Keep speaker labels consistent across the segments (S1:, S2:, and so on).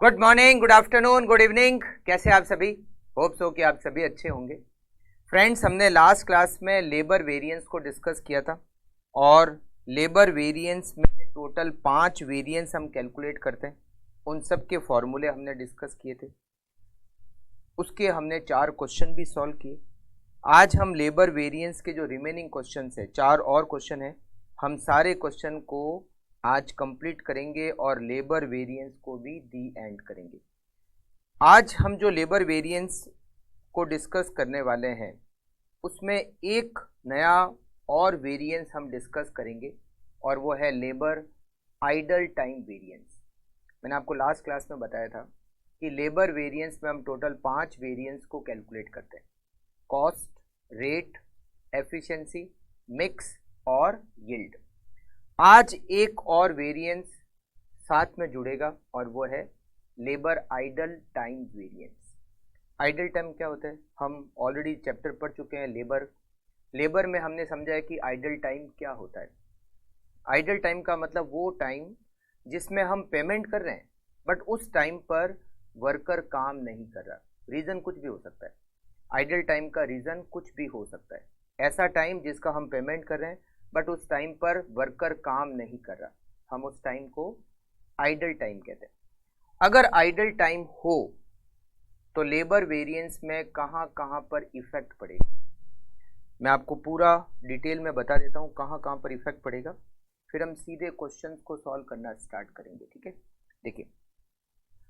S1: Good morning, good afternoon, good evening. कैसे आप सभी? होप सो कि आप सभी अच्छे होंगे। फ्रेंड्स, हमने लास्ट क्लास में लेबर वेरिएंस को डिस्कस किया था और लेबर वेरिएंस में टोटल 5 वेरिएंस हम कैलकुलेट करते हैं। उन सब के फॉर्मूले हमने डिस्कस किए थे। उसके हमने 4 क्वेश्चन भी सॉल्व किए। आज हम लेबर वेरिएंस के जो रिमेनिंग क्वेश्चन है, 4 और क्वेश्चन है, हम सारे क्वेश्चन को आज कंप्लीट करेंगे और लेबर वेरिएंस को भी दी एंड करेंगे। आज हम जो लेबर वेरिएंस को डिस्कस करने वाले हैं उसमें एक नया और वेरिएंस हम डिस्कस करेंगे और वो है लेबर आइडल टाइम वेरिएंस। मैंने आपको लास्ट क्लास में बताया था कि लेबर वेरिएंस में हम टोटल 5 वेरिएंस को कैलकुलेट करते हैं: कॉस्ट, रेट, एफिशिएंसी, मिक्स और यील्ड। आज एक और वेरिएंस साथ में जुड़ेगा और वो है labour idle time variance. Idle time क्या होता है? हम ऑलरेडी चैप्टर पढ़ चुके हैं लेबर में हमने समझा है कि आइडल टाइम क्या होता है। आइडल टाइम का मतलब वो टाइम जिसमें हम पेमेंट कर रहे हैं बट उस टाइम पर वर्कर काम नहीं कर रहा। रीज़न कुछ भी हो सकता है। आइडल टाइम का रीज़न कुछ भी हो सकता है। ऐसा टाइम जिसका हम पेमेंट कर रहे हैं बट उस टाइम पर वर्कर काम नहीं कर रहा, हम उस टाइम को आइडल टाइम कहते हैं। अगर आइडल टाइम हो तो लेबर वेरिएंस में कहाँ कहाँ पर इफेक्ट पड़ेगा, मैं आपको पूरा डिटेल में बता देता हूँ कहाँ कहाँ पर इफेक्ट पड़ेगा। फिर हम सीधे क्वेश्चंस को सॉल्व करना स्टार्ट करेंगे। ठीक है, देखिए,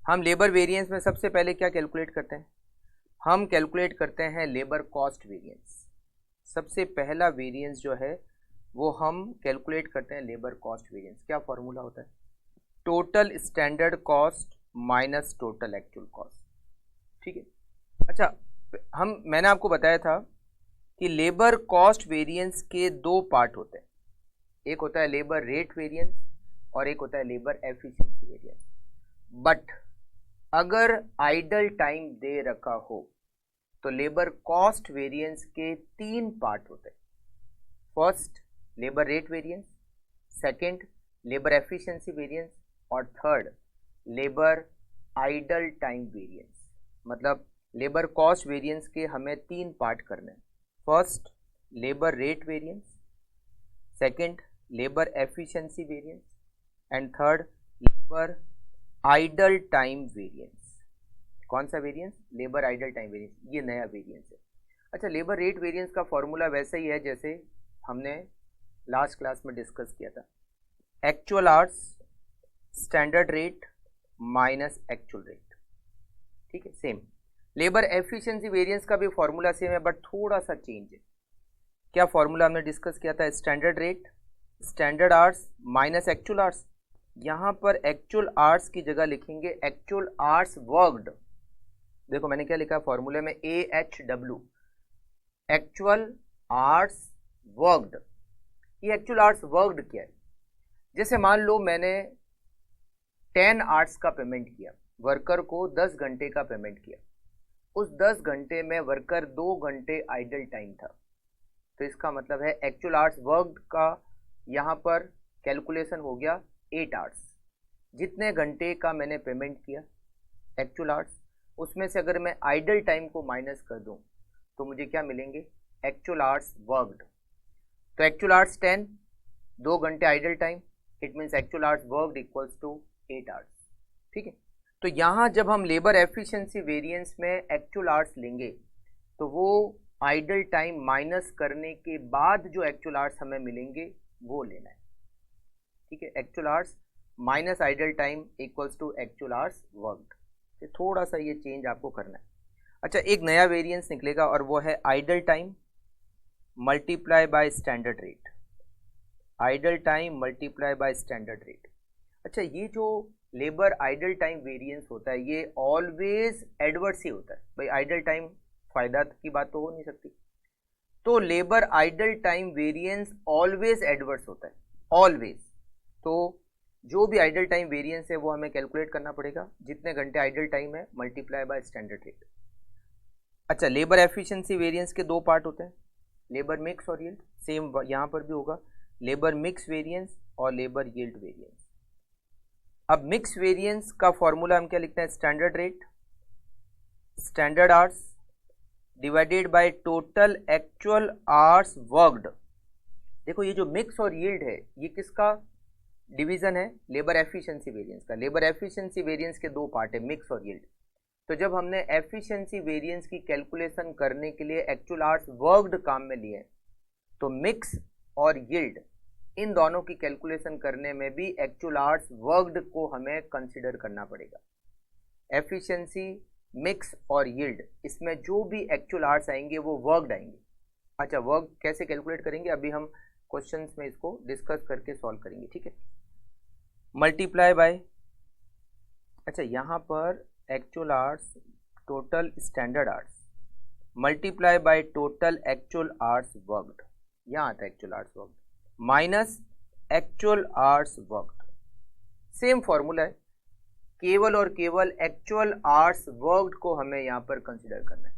S1: हम लेबर वेरिएंस में सबसे पहले क्या कैलकुलेट करते हैं? हम कैलकुलेट करते हैं लेबर कॉस्ट वेरिएंस। सबसे पहला वेरिएंस जो है वो हम कैलकुलेट करते हैं लेबर कॉस्ट वेरिएंस। क्या फॉर्मूला होता है? Total standard cost minus total actual cost. ठीक है, अच्छा, मैंने आपको बताया था कि लेबर कॉस्ट वेरिएंस के 2 पार्ट होते हैं। एक होता है लेबर रेट वेरिएंस और एक होता है लेबर एफिशिएंसी वेरिएंस। बट अगर आइडल टाइम दे रखा हो तो लेबर कॉस्ट वेरिएंस के 3 पार्ट होते हैं। First labour rate variance, second labour efficiency variance और third labour idle time variance. मतलब लेबर कॉस्ट वेरिएंस के हमें 3 पार्ट करने हैं। First labour rate variance, second labour efficiency variance and third labour idle time variance. कौन सा variance? Labour idle time variance. ये नया वेरिएंस है। अच्छा, लेबर रेट वेरिएंस का फॉर्मूला वैसा ही है जैसे हमने लास्ट क्लास में डिस्कस किया था। Actual hours standard rate minus actual rate. ठीक है, सेम। लेबर एफिशिएंसी वेरिएंस का भी फॉर्मूला सेम है बट थोड़ा सा चेंज है। क्या फॉर्मूला हमने डिस्कस किया था? Standard rate standard hours minus actual hours. यहां पर एक्चुअल आवर्स की जगह लिखेंगे एक्चुअल आवर्स वर्कड। देखो मैंने क्या लिखा फॉर्मूले में, AHW, एक्चुअल आवर्स वर्कड। ये एक्चुअल आवर्स वर्कड क्या है? जैसे मान लो मैंने 10 आवर्स का पेमेंट किया, वर्कर को 10 घंटे का पेमेंट किया। उस 10 घंटे में वर्कर 2 घंटे आइडल टाइम था, तो इसका मतलब है एक्चुअल आवर्स वर्कड का यहाँ पर कैलकुलेशन हो गया 8 आवर्स। जितने घंटे का मैंने पेमेंट किया एक्चुअल आवर्स, उसमें से अगर मैं आइडल टाइम को माइनस कर दूं तो मुझे क्या मिलेंगे? Actual hours worked. तो एक्चुअल आवर्स 10, 2 घंटे idle time, it means actual hours worked equals to 8 hours. ठीक है, तो यहाँ जब हम लेबर एफिशिएंसी वेरिएंस में एक्चुअल आवर्स लेंगे तो वो आइडल टाइम माइनस करने के बाद जो एक्चुअल आवर्स हमें मिलेंगे वो लेना है। ठीक है, actual hours minus idle time equals to actual hours worked. थोड़ा सा ये चेंज आपको करना है। अच्छा, एक नया वेरिएंस निकलेगा और वो है idol time multiply by standard rate. Idol time multiply by standard rate. अच्छा, ये जो लेबर आइडल टाइम वेरिएंस होता है ये ऑलवेज एडवर्स ही होता है। भाई आइडल टाइम फायदा की बात तो हो नहीं सकती, तो labour idle time variance always adverse होता है, ऑलवेज। तो जो भी आइडल टाइम वेरिएंस है वो हमें कैलकुलेट करना पड़ेगा, जितने घंटे आइडल टाइम है मल्टीप्लाई बाय स्टैंडर्ड रेट। अच्छा, लेबर एफिशिएंसी वेरिएंस के 2 पार्ट होते हैं, लेबर मिक्स और यील्ड। सेम यहाँ पर भी होगा, लेबर मिक्स वेरिएंस और लेबर यील्ड वेरिएंस। अब मिक्स वेरिएंस का फॉर्मूला हम क्या लिखते हैं, standard rate, standard hours divided by total actual hours worked. देखो ये जो मिक्स और यील्ड है ये किसका डिवीजन है, लेबर एफिशिएंसी वेरिएंस का। लेबर एफिशिएंसी वेरिएंस के दो पार्ट है, मिक्स और यील्ड। तो जब हमने एफिशिएंसी वेरिएंस की कैलकुलेशन करने के लिए एक्चुअल आवर्स वर्कड काम में लिए, तो मिक्स और यील्ड इन दोनों की कैलकुलेशन करने में भी एक्चुअल आवर्स वर्कड को हमें कंसिडर करना पड़ेगा। एफिशिएंसी, मिक्स और यील्ड, इसमें जो भी एक्चुअल आवर्स आएंगे वो वर्कड आएंगे। अच्छा, वर्क कैसे कैलकुलेट करेंगे अभी हम क्वेश्चंस में इसको डिस्कस करके सॉल्व करेंगे, ठीक है। मल्टीप्लाई बाय, अच्छा यहाँ पर actual hours total standard hours multiply by total actual hours worked, यहाँ आता है actual hours worked minus actual hours worked. Same formula है, केवल और केवल एक्चुअल आवर्स वर्कड को हमें यहाँ पर कंसिडर करना है,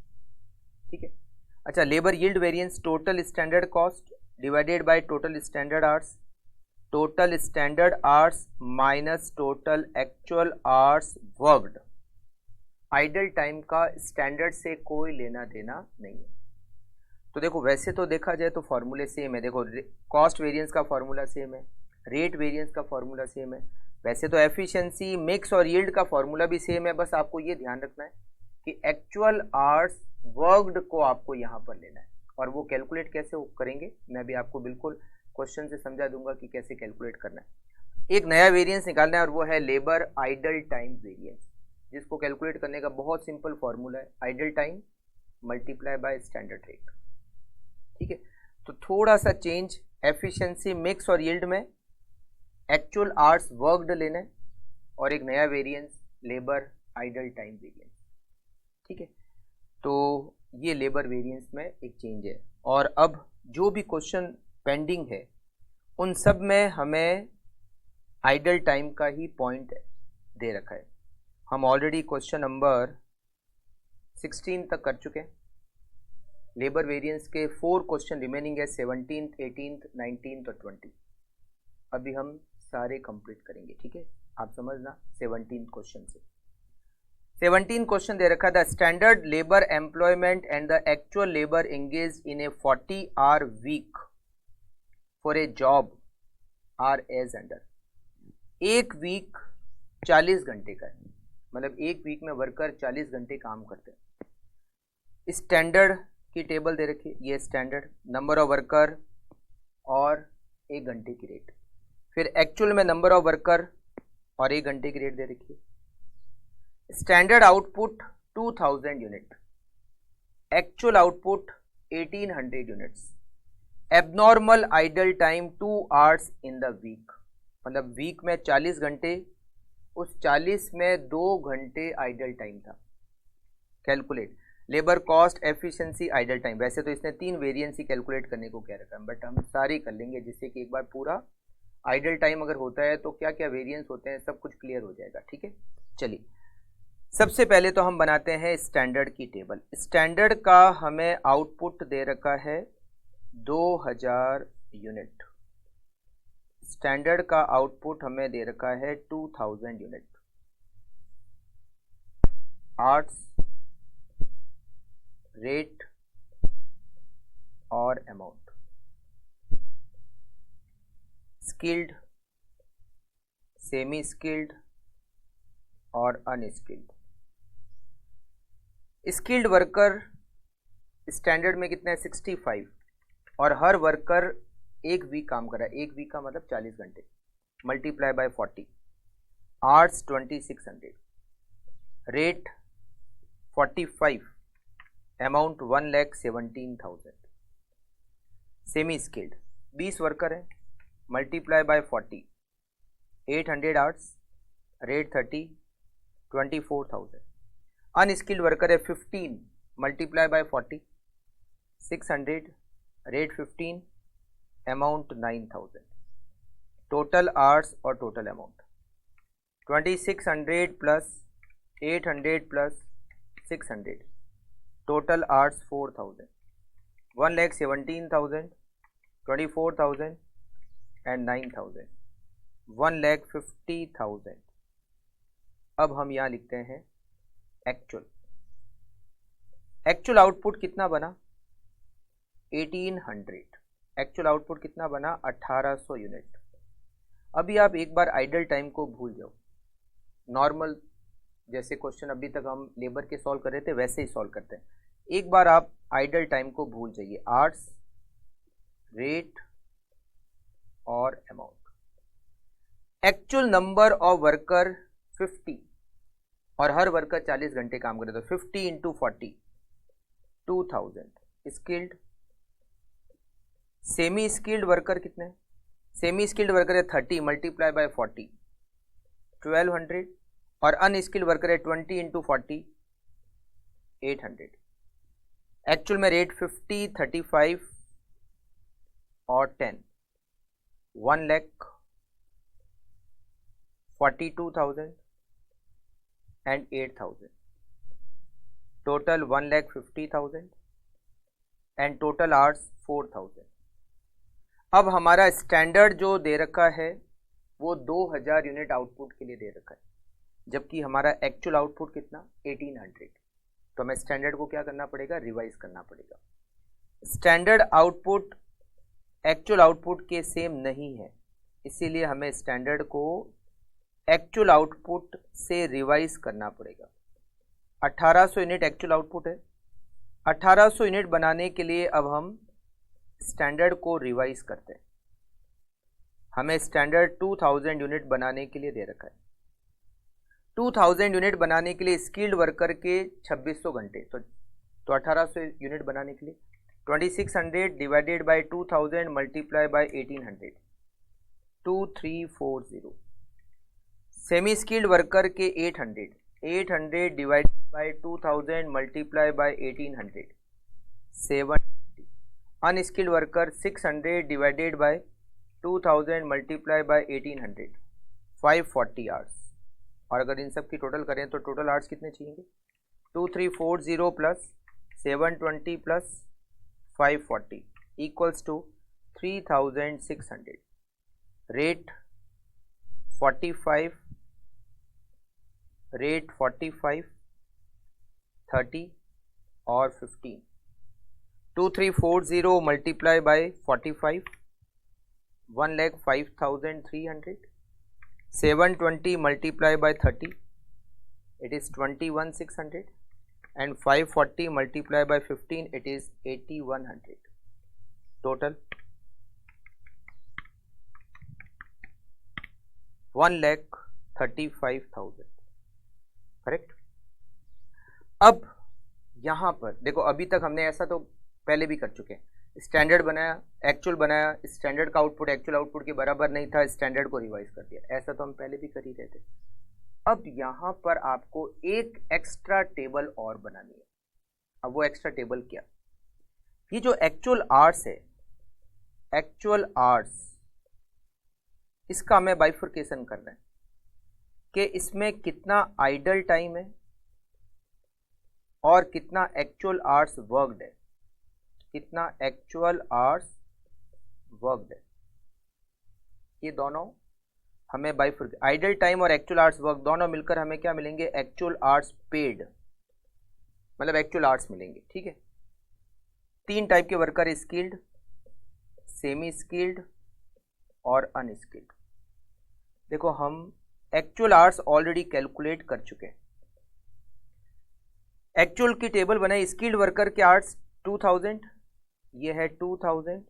S1: ठीक है। अच्छा, labour yield variance total standard cost divided by total standard hours, total standard hours minus total actual hours worked. Idle time का स्टैंडर्ड से कोई लेना देना नहीं है। तो देखो वैसे तो देखा जाए तो फॉर्मूले सेम है, देखो कॉस्ट वेरिएंस का फॉर्मूला सेम है, रेट वेरिएंस का फॉर्मूला सेम है, वैसे तो एफिशिएंसी, मिक्स और यील्ड का फॉर्मूला भी सेम है। बस आपको ये ध्यान रखना है कि एक्चुअल आवर्स वर्कड को आपको यहाँ पर लेना है, और वो कैलकुलेट कैसे करेंगे मैं भी आपको बिल्कुल क्वेश्चन से समझा दूंगा कि कैसे कैलकुलेट करना है। एक नया वेरिएंस निकालना है और वो है लेबर आइडल टाइम वेरिएंस, जिसको कैलकुलेट करने का बहुत सिंपल फॉर्मूला है, idol time multiply by standard rate, ठीक है। तो थोड़ा सा चेंज, एफिशिएंसी, मिक्स और यील्ड में एक्चुअल आवर्स वर्कड लेना है, और एक नया variance labour idle time variance, ठीक है। तो ये लेबर वेरिएंस में एक चेंज है। और अब जो भी क्वेश्चन पेंडिंग है उन सब में हमें आइडल टाइम का ही पॉइंट दे रखा है। हम ऑलरेडी क्वेश्चन नंबर 16 तक कर चुके हैं। लेबर वेरिएंस के 4 क्वेश्चन रिमेनिंग है, 17th, 18th, 19th और 20। अभी हम सारे कंप्लीट करेंगे, ठीक है। आप समझना 17 क्वेश्चन से। 17 क्वेश्चन दे रखा था, standard labour employment and the actual labour engage in a 40-hour week for a job are as under. एक वीक 40 घंटे का है, मतलब एक वीक में वर्कर 40 घंटे काम करते हैं। स्टैंडर्ड की टेबल दे रखी है, ये स्टैंडर्ड, नंबर ऑफ वर्कर और एक घंटे की रेट। फिर एक्चुअल में नंबर ऑफ वर्कर और एक घंटे की रेट दे रखी है। Standard output 2000 unit, actual output 1800 units. Abnormal idle time 2 hours in the week, मतलब वीक में 40 घंटे, उस 40 में 2 घंटे आइडल टाइम था। Calculate labour cost, efficiency, idle time. वैसे तो इसने 3 वेरिएंस ही कैलकुलेट करने को कह रखा है, बट हम सारे कर लेंगे जिससे कि एक बार पूरा आइडल टाइम अगर होता है तो क्या क्या वेरिएंस होते हैं सब कुछ क्लियर हो जाएगा, ठीक है। चलिए सबसे पहले तो हम बनाते हैं स्टैंडर्ड की टेबल। स्टैंडर्ड का हमें आउटपुट दे रखा है 2000 यूनिट, स्टैंडर्ड का आउटपुट हमें दे रखा है 2000 यूनिट। आर्ट्स, रेट और अमाउंट, स्किल्ड, सेमी स्किल्ड और अनस्किल्ड। स्किल्ड वर्कर स्टैंडर्ड में कितने हैं, 65, और हर वर्कर एक वीक काम कर रहा है, एक वीक का मतलब 40 घंटे, multiply by 40। Hours 2600, rate 45, amount 1,17,000। Semi skilled 20 worker है, multiply by 40, 800 hours, rate 30, 24,000। Unskilled worker है 15, multiply by 40, 600, rate 15, amount 9,000। Total hours और total amount 2600 plus 800 plus 600, total hours 4000, 1,17,000, 24,000 and 9,000, 1,50,000। अब हम यहाँ लिखते हैं एक्चुअल। एक्चुअल आउटपुट कितना बना 1800। एक्चुअल आउटपुट कितना बना 1800 यूनिट। अभी आप एक बार आइडल टाइम को भूल जाओ, नॉर्मल जैसे क्वेश्चन अभी तक हम लेबर के सॉल्व कर रहे थे वैसे ही सॉल्व करते हैं। एक बार आप आइडल टाइम को भूल जाइए, आवर्स, रेट और amount. Actual number of worker 50 और हर वर्कर 40 घंटे काम करे तो 50 into 40 2000। Skilled, semi skilled worker कितने, सेमी स्किल्ड वर्कर है 30 मल्टीप्लाई बाय 40 1200 और अनस्किल्ड वर्कर है 20 इंटू 40 800। एक्चुअल में रेट 50, 35 और 10 1,42,000 and 8,000, total 1,50,000 and total hours 4,000। अब हमारा स्टैंडर्ड जो दे रखा है वो 2000 यूनिट आउटपुट के लिए दे रखा है, जबकि हमारा एक्चुअल आउटपुट कितना 1800। तो हमें स्टैंडर्ड को क्या करना पड़ेगा, रिवाइज करना पड़ेगा। स्टैंडर्ड आउटपुट एक्चुअल आउटपुट के सेम नहीं है, इसीलिए हमें स्टैंडर्ड को एक्चुअल आउटपुट से रिवाइज करना पड़ेगा। 1800 यूनिट एक्चुअल आउटपुट है। 1800 यूनिट बनाने के लिए अब हम स्टैंडर्ड को रिवाइज करते हैं। हमें स्टैंडर्ड 2000 यूनिट बनाने के लिए दे रखा है। 2000 यूनिट बनाने के लिए स्किल्ड वर्कर के 2600 घंटे, तो 1800 यूनिट बनाने के लिए 2600 divided by 2000 multiply by 1800 2340। Semi skilled worker के 800 divided by 2000 multiply by 1800 720। Unskilled worker 600 divided by 2000 multiply by 1800 540 hours. और अगर इन सब की टोटल करें तो टोटल आवर्स कितने चाहिए, 2340 plus 720 plus 540 equals to 3600। Rate 45, rate 45, 30 और 15। 2340 multiply by 45 1,05,300। 720 multiplied by 30 it is 21,600 and 540 multiplied by 15 it is 8,100. Total 1,35,000। Correct. अब यहाँ पर देखो, अभी तक हमने ऐसा तो पहले भी कर चुके हैं, स्टैंडर्ड बनाया, एक्चुअल बनाया, स्टैंडर्ड का आउटपुट एक्चुअल आउटपुट के बराबर नहीं था, स्टैंडर्ड को रिवाइज कर दिया। ऐसा तो हम पहले भी कर ही रहे थे। अब यहाँ पर आपको एक एक्स्ट्रा टेबल और बनानी है। अब वो एक्स्ट्रा टेबल क्या, ये जो एक्चुअल आवर्स है, एक्चुअल आवर्स, इसका हमें बाइफर्केशन करना है कि इसमें कितना आइडल टाइम है और कितना एक्चुअल आवर्स वर्कड है, कितना एक्चुअल आवर्स वर्कड है। ये दोनों हमें बाइफर्केट, आइडल टाइम और एक्चुअल आवर्स वर्क दोनों मिलकर हमें क्या मिलेंगे, एक्चुअल आवर्स पेड, मतलब एक्चुअल आवर्स मिलेंगे। ठीक है। 3 टाइप के वर्कर, स्किल्ड, सेमी स्किल्ड और अनस्किल्ड। देखो, हम एक्चुअल आवर्स ऑलरेडी कैलकुलेट कर चुके हैं। एक्चुअल की टेबल बनाई, स्किल्ड वर्कर के आवर्स 2000, ये है 2000,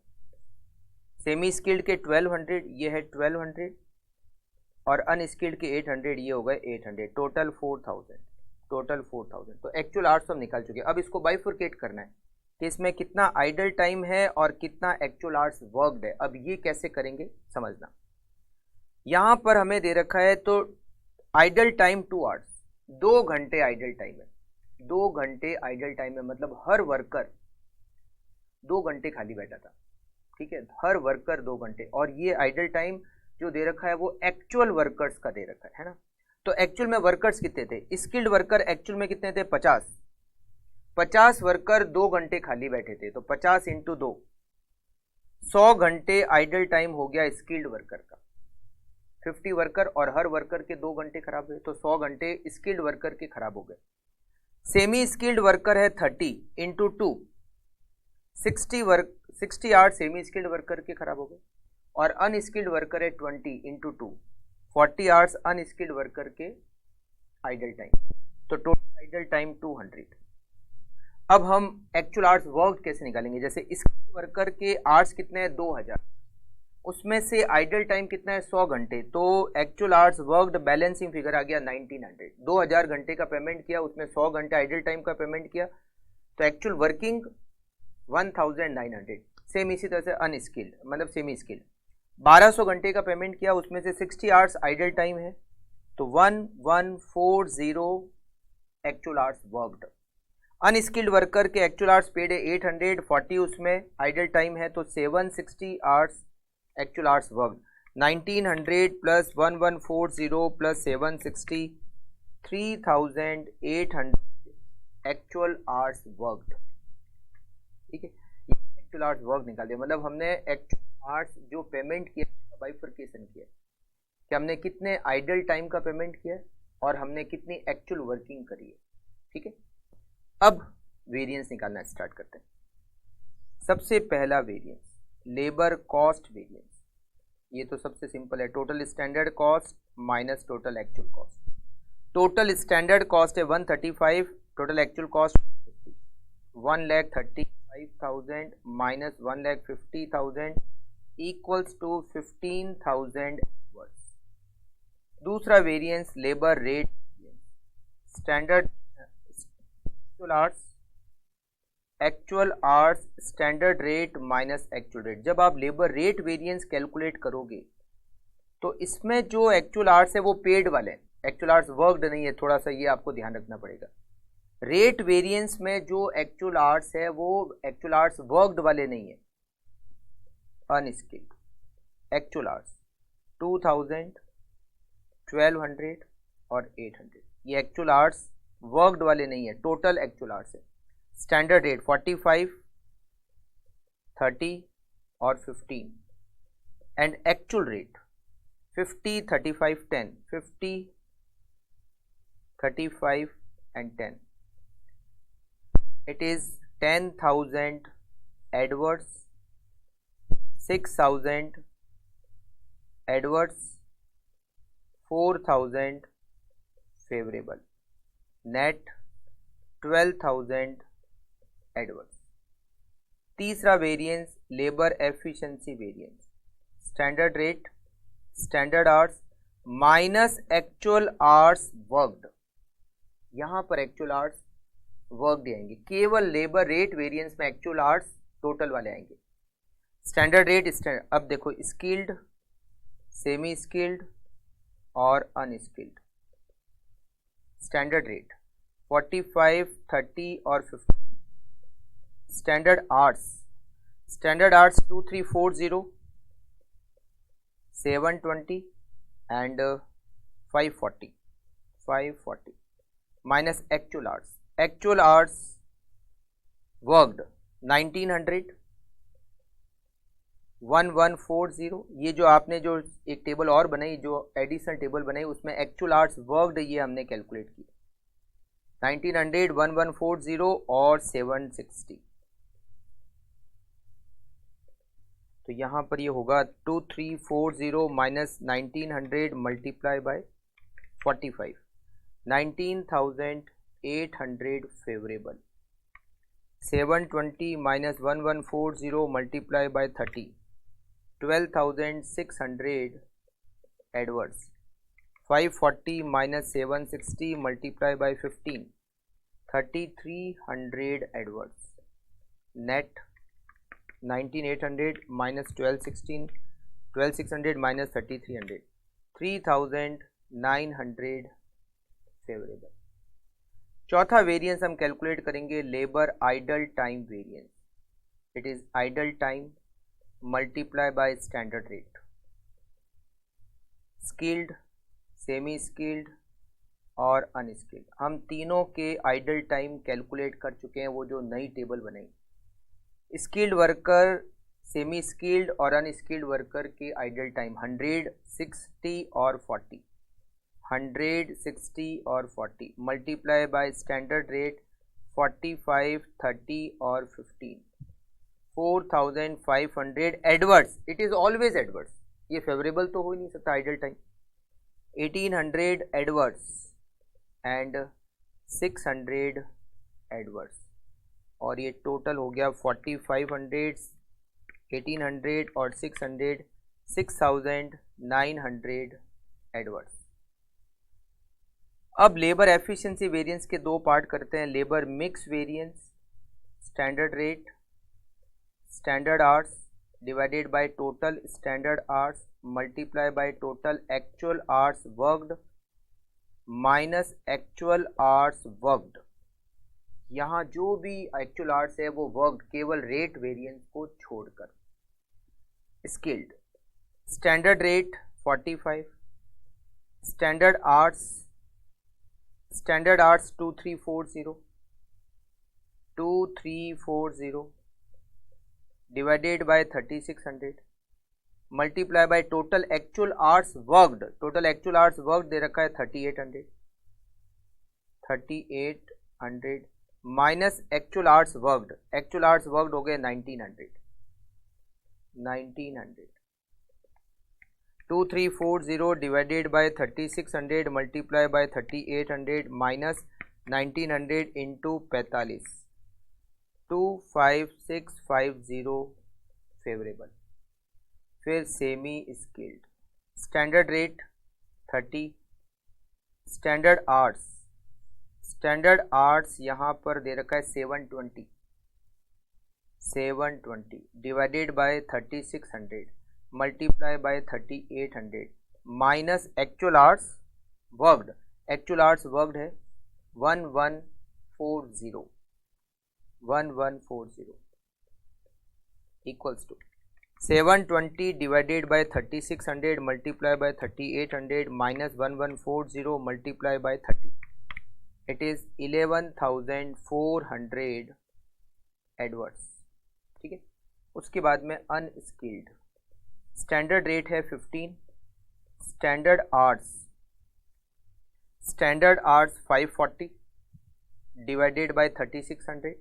S1: सेमी स्किल्ड के 1200, ये है 1200 और अनस्किल्ड के 800, ये हो गए 800, टोटल 4000, टोटल 4000। तो एक्चुअल आवर्स हम निकाल चुके हैं। अब इसको बाइफर्केट करना है कि इसमें कितना आइडल टाइम है और कितना एक्चुअल आवर्स वर्कड है। अब ये कैसे करेंगे समझना। यहाँ पर हमें दे रखा है तो आइडल टाइम 2 आवर्स, 2 घंटे आइडल टाइम है, 2 घंटे आइडल टाइम है, मतलब हर वर्कर 2 घंटे खाली बैठा था। ठीक है, हर वर्कर 2 घंटे। और ये आइडल टाइम जो दे रखा है वो एक्चुअल वर्कर्स का दे रखा है ना। तो एक्चुअल में वर्कर्स कितने थे, स्किल्ड वर्कर एक्चुअल में कितने थे 50 वर्कर 2 घंटे खाली बैठे थे, तो 50 इंटू 2 100 घंटे आइडल टाइम हो गया स्किल्ड वर्कर का। 50 वर्कर और हर वर्कर के 2 घंटे खराब हुए, तो 100 घंटे स्किल्ड वर्कर के खराब हो गए। सेमी स्किल्ड वर्कर है 30 into 2, 60 hours semi skilled worker के खराब हो गए, और अनस्किल्ड वर्कर है 20 इंटू 2, 40 आवर्स अनस्किल्ड वर्कर के आइडल टाइम, तो टोटल आइडल टाइम 200। अब हम एक्चुअल आवर्स वर्क कैसे निकालेंगे? जैसे स्किल्ड वर्कर के आवर्स कितने हैं? 2000, उसमें से आइडल टाइम कितना है? 100 घंटे, तो actual hours worked balancing figure आ गया 1900। 2000 घंटे का पेमेंट किया, उसमें 100 घंटे आइडल टाइम का पेमेंट किया, तो एक्चुअल वर्किंग 1900। सेम इसी तरह से अनस्किल्ड मतलब सेमी स्किल्ड 1200 घंटे का पेमेंट किया, उसमें से 60 आवर्स आइडल टाइम है, तो 1140 actual hours worked. Unskilled worker के एक्चुअल आवर्स पेड है 840, उसमें आइडल टाइम है, तो 760 hours actual hours worked. 1900 plus 1140 plus 760, 3800 actual hours worked. ठीक है, एक्चुअल आवर्स वर्क निकाल दिया, मतलब हमने एक्चुअल आवर्स जो पेमेंट किया बाइफरकेशन किया कि हमने कितने आइडल टाइम का पेमेंट किया और हमने कितनी एक्चुअल वर्किंग करी है। ठीक है, अब वेरिएंस निकालना स्टार्ट करते हैं। सबसे पहला वेरिएंस लेबर कॉस्ट वेरिएंस, ये तो सबसे सिंपल है, total standard cost minus total actual cost. Total standard cost है 135, total actual cost 1,35,000 minus 1,50,000 equals to 15,000 words. दूसरा variance labour rate standard actual hours standard rate minus actual rate. जब आप labour rate variance calculate करोगे तो इसमें जो actual hours है वो पेड वाले हैं, एक्चुअल आवर्स वर्कड नहीं है, थोड़ा सा ये आपको ध्यान रखना पड़ेगा। रेट वेरिएंस में जो एक्चुअल आवर्स है वो एक्चुअल आवर्स वर्कड वाले नहीं है। अनस्किल्ड एक्चुअल आवर्स 2000, 1200 और 800, ये एक्चुअल आवर्स वर्कड वाले नहीं है, टोटल एक्चुअल आवर्स है। स्टैंडर्ड रेट 45, 30 और 15 and actual rate 50, 35, 10, 50, 35 and 10. It is 10,000 adverse, 6,000 adverse, 4,000 favorable, net 12,000 adverse. तीसरा variance labour efficiency variance, standard rate standard hours minus actual hours worked. यहां पर actual hours worked आएंगे, केवल labour rate variance में actual hours total वाले आएंगे। Standard rate अब देखो स्किल्ड, सेमी स्किल्ड और अनस्किल्ड। स्टैंडर्ड रेट 45, 30 और 50। Standard hours 2340, 720 and 540 minus actual hours worked 1900, 1140। ये जो आपने जो एक टेबल और बनाई, जो एडिशनल टेबल बनाई, उसमें एक्चुअल आवर्स वर्कड ये हमने कैलकुलेट किया 1900, 1140 और 760। तो यहाँ पर ये होगा 2340 minus 1900 multiply by 45, 19,800 favourable, 720 minus 1140 multiply by 30, 12,600 adverse, 540 minus 760 multiply by 15, 3,300 adverse, net 19,800 minus 12,600 minus 3,300, 3,900 favourable. चौथा वेरिएंस हम कैलकुलेट करेंगे labour idle time variance. It is idol time multiply by standard rate. Skilled, semi skilled और unskilled, हम तीनों के idle time calculate कर चुके हैं, वो जो नई टेबल बनाई। स्किल्ड वर्कर सेमी स्किल्ड और अनस्किल्ड वर्कर के आइडल टाइम 100, 60 और 40, 100, 60 और 40 मल्टीप्लाई बाय स्टैंडर्ड रेट 45, 30 और 15, 4500 adverse, it is always adverse, ये फेवरेबल तो हो ही नहीं सकता idle time, 1800 adverse and 600 adverse, और ये टोटल हो गया 4500, 1800 और 600, 6900 एडवर्ड्स। अब लेबर एफिशिएंसी वेरिएंस के दो पार्ट करते हैं, labour mix variance, standard rate, standard hours divided by total standard hours multiply by total actual hours worked minus actual hours worked. यहाँ जो भी एक्चुअल आवर्स है वो वर्कड केवल रेट वेरिएंस को छोड़कर। Skilled, standard rate 45, standard hours 2340 divided by 3600 multiply by total actual hours worked, total actual hours worked दे रखा है 3800 minus actual hours worked, actual hours worked हो गए 1900, 2340 divided by 3600 multiply by 3800 minus 1900 into 45, 25650 favourable. फिर semi skilled, standard rate 30, standard arts यहाँ पर दे रखा है 720 divided by 3600 multiply by 3800 minus actual hours worked, actual hours worked है 1140 equals to 720 divided by 3600 multiply by 3800 minus 1140 multiply by 30, it is 11400 adverse. ठीक है, उसके बाद में अनस्किल्ड, स्टैंडर्ड रेट है 15, standard hours 540 divided by 3600,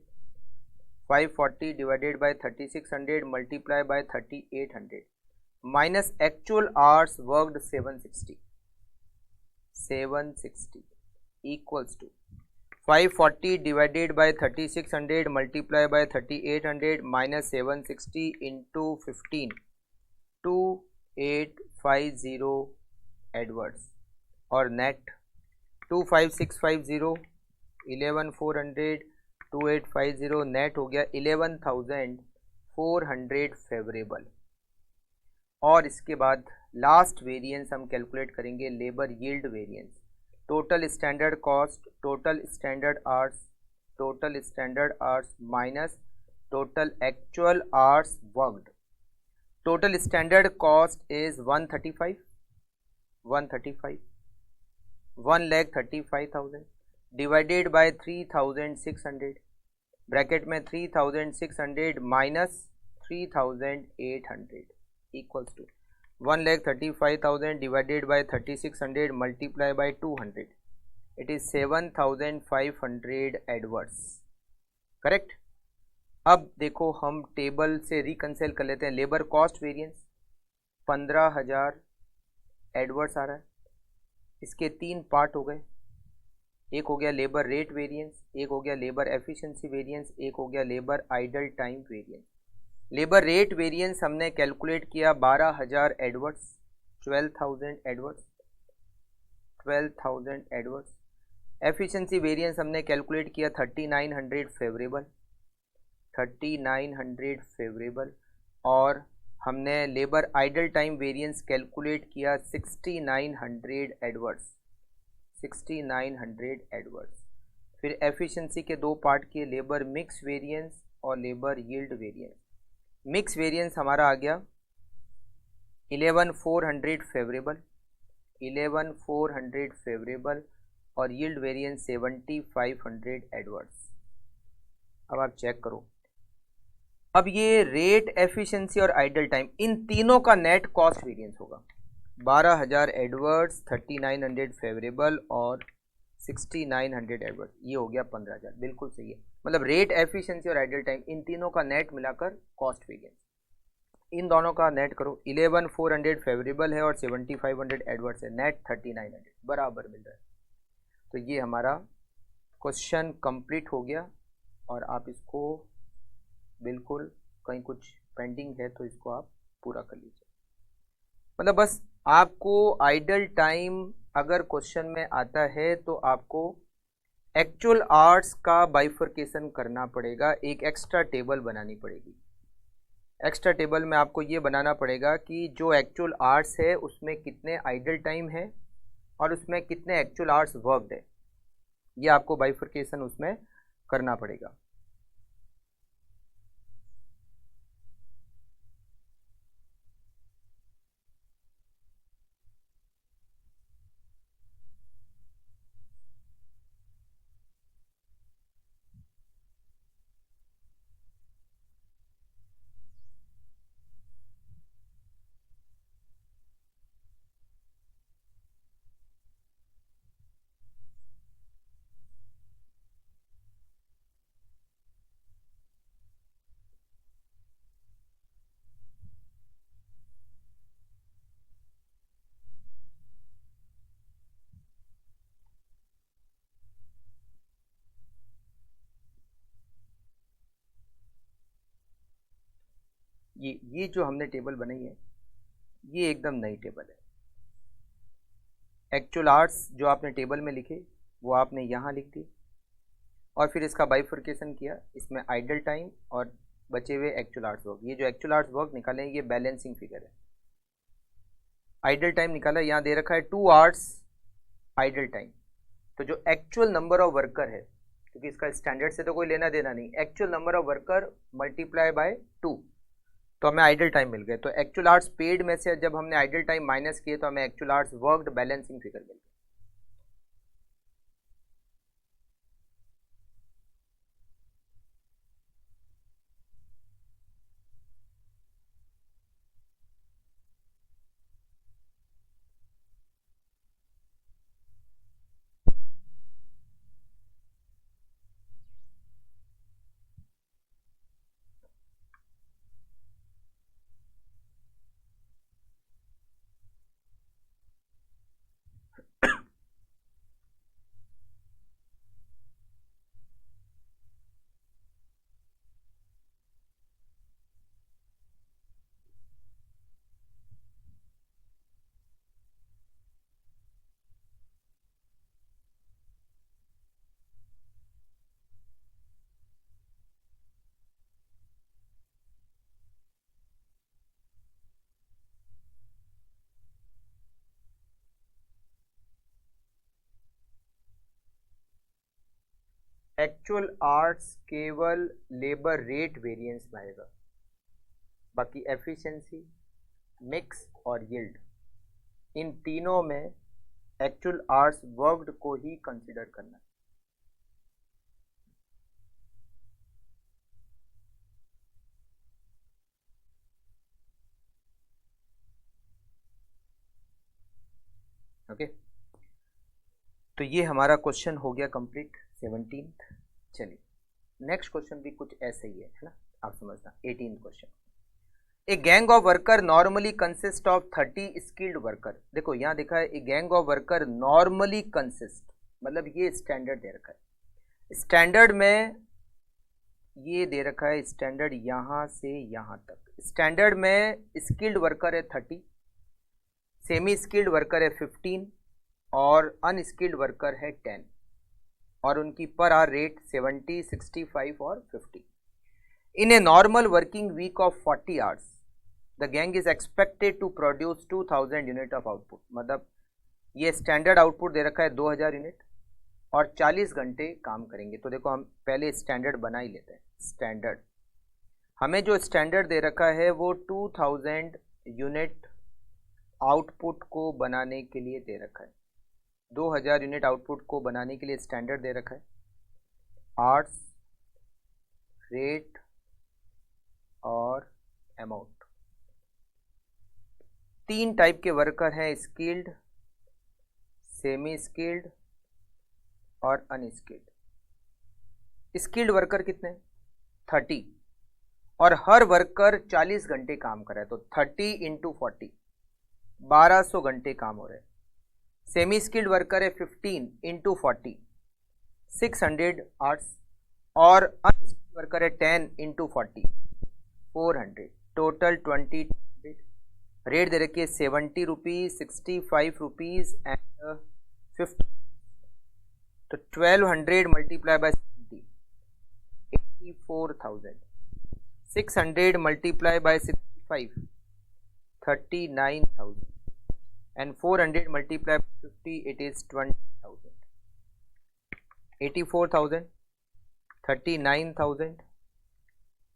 S1: 540 divided by 3600 multiply by 3800 minus actual hours worked 760 equals to 540 divided by 3600 multiply by 3800 minus 760 into 15, 2850 adverse, और net 25650 11400 2850 net हो गया 11400 favourable. और इसके बाद लास्ट वेरिएंस हम कैलकुलेट करेंगे, labour yield variance, total standard cost, total standard hours minus total actual hours worked. Total standard cost is 135 1,35,000 divided by 3600 bracket में 3600 minus 3800 equals to 1,35,000 divided by 3600 multiply by 200, it is 7500 adverse. Correct. अब देखो हम table से reconcile कर लेते हैं। Labour cost variance 15,000 adverse आ रहा है, इसके तीन पार्ट हो गए, एक हो गया लेबर रेट वेरिएंस, एक हो गया लेबर एफिशिएंसी वेरिएंस, एक हो गया labour idle time variance. Labour rate variance हमने कैलकुलेट किया 12,000 एडवर्ड्स, 12,000 एडवर्ड्स। एफिशिएंसी वेरिएंस हमने कैलकुलेट किया 3900 फेवरेबल, और हमने labour idle time variance calculate किया 6900 एडवर्ड्स। फिर एफिशिएंसी के दो पार्ट किए, लेबर मिक्स वेरिएंस और labour yield variance. Mix variance हमारा आ गया 11,400 फेवरेबल और यील्ड वेरिएंस 7,500 एडवर्ड्स। अब आप चेक करो, अब ये रेट, एफिशिएंसी और आइडल टाइम, इन तीनों का नेट कॉस्ट वेरिएंस होगा। 12,000 एडवर्ड्स, 3900 फेवरेबल और 6900 एडवर्ड्स, ये हो गया 15,000। बिल्कुल सही है, मतलब रेट, एफिशिएंसी और आइडल टाइम इन तीनों का नेट मिलाकर कॉस्ट वेरिएंस। इन दोनों का नेट करो, 11,400 फेवरेबल है और 7,500 एडवर्ड्स है, नेट 3,900 बराबर मिल रहा है। तो ये हमारा क्वेश्चन कंप्लीट हो गया और आप इसको बिल्कुल, कहीं कुछ पेंडिंग है तो इसको आप पूरा कर लीजिए। मतलब बस आपको आइडल टाइम अगर क्वेश्चन में आता है तो आपको एक्चुअल आवर्स का बाइफर्केशन करना पड़ेगा, एक एक्स्ट्रा टेबल बनानी पड़ेगी। एक्स्ट्रा टेबल में आपको ये बनाना पड़ेगा कि जो एक्चुअल आवर्स है उसमें कितने आइडल टाइम है और उसमें कितने एक्चुअल आवर्स वर्कड है, ये आपको बाइफर्केशन उसमें करना पड़ेगा। ये जो हमने टेबल बनाई है ये एकदम नई टेबल है। एक्चुअल आवर्स जो आपने टेबल में लिखे वो आपने यहाँ लिख दी और फिर इसका बाइफर्केशन किया, इसमें आइडल टाइम और बचे हुए एक्चुअल आवर्स वर्क। ये जो एक्चुअल आवर्स वर्क निकाले ये बैलेंसिंग फिगर है। आइडल टाइम निकाला, यहाँ दे रखा है 2 आवर्स आइडल टाइम। तो जो एक्चुअल नंबर ऑफ वर्कर है, क्योंकि इसका स्टैंडर्ड से तो कोई लेना देना नहीं, actual number of worker multiply by 2, तो हमें आइडल टाइम मिल गए। तो एक्चुअल आवर्स पेड में से जब हमने आइडल टाइम माइनस किए तो हमें actual hours worked balancing figure मिल गए। एक्चुअल आवर्स केवल लेबर रेट वेरिएंस में आएगा, बाकी एफिशिएंसी, मिक्स और यील्ड, इन तीनों में एक्चुअल आवर्स वर्कड को ही कंसीडर करना है। ओके, तो ये हमारा क्वेश्चन हो गया कंप्लीट 17th। चलिए नेक्स्ट क्वेश्चन भी कुछ ऐसे ही है ना, आप समझना। 18th question, a gang of worker normally consist of 30 skilled worker. देखो यहाँ देखा है a gang of worker normally consist, मतलब ये स्टैंडर्ड दे रखा है। स्टैंडर्ड में ये दे रखा है, स्टैंडर्ड यहाँ से यहाँ तक। स्टैंडर्ड में स्किल्ड वर्कर है 30, सेमी स्किल्ड वर्कर है 15 और अनस्किल्ड वर्कर है 10, और उनकी पर आवर रेट 70, 65 और 50। In a normal working week of 40 hours the gang is expected to produce 2000 unit of output. मतलब ये स्टैंडर्ड आउटपुट दे रखा है 2000 यूनिट और 40 घंटे काम करेंगे। तो देखो हम पहले स्टैंडर्ड बना ही लेते हैं। स्टैंडर्ड, हमें जो स्टैंडर्ड दे रखा है वो 2000 यूनिट आउटपुट को बनाने के लिए दे रखा है। 2000 यूनिट आउटपुट को बनाने के लिए स्टैंडर्ड दे रखा है। Hours, rate, amount. 3 टाइप के वर्कर हैं, स्किल्ड, सेमी स्किल्ड और अनस्किल्ड। स्किल्ड वर्कर कितने? 30, और हर वर्कर 40 घंटे काम कर रहा है, तो 30 इंटू 40 1200 घंटे काम हो रहे हैं। सेमी स्किल्ड वर्कर है 15 इंटू 40 600 आवर्स, और अनस्किल्ड वर्कर है 10 इंटू 40 400, टोटल 20। रेट दे रखी है 70 रुपीज, 65 रुपीज एंड 50। तो 1200 multiply by 70 84,000, 600 multiply by 65 39,000 and 400 multiplied by 50, it is 20,000, 84,000, 39,000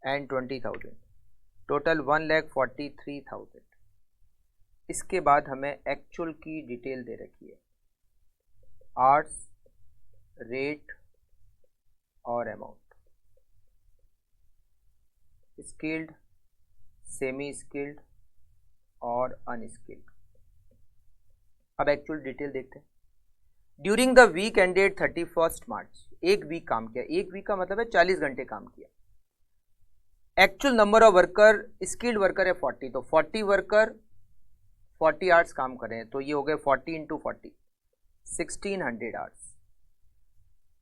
S1: and 20,000, total 1,43,000। इसके बाद हमें एक्चुअल की डिटेल दे रखी है, आवर्स, रेट और अमाउंट, स्किल्ड, सेमी स्किल्ड और अनस्किल्ड। अब एक्चुअल डिटेल देखते हैं। ड्यूरिंग द वीक एंडेड 31 मार्च, एक वीक काम किया, एक वीक का मतलब है 40 घंटे काम किया। Actual number of worker, skilled worker है 40, तो 40 वर्कर 40 आवर्स काम कर रहे हैं, तो ये हो गए 40 into 40 1600 hours.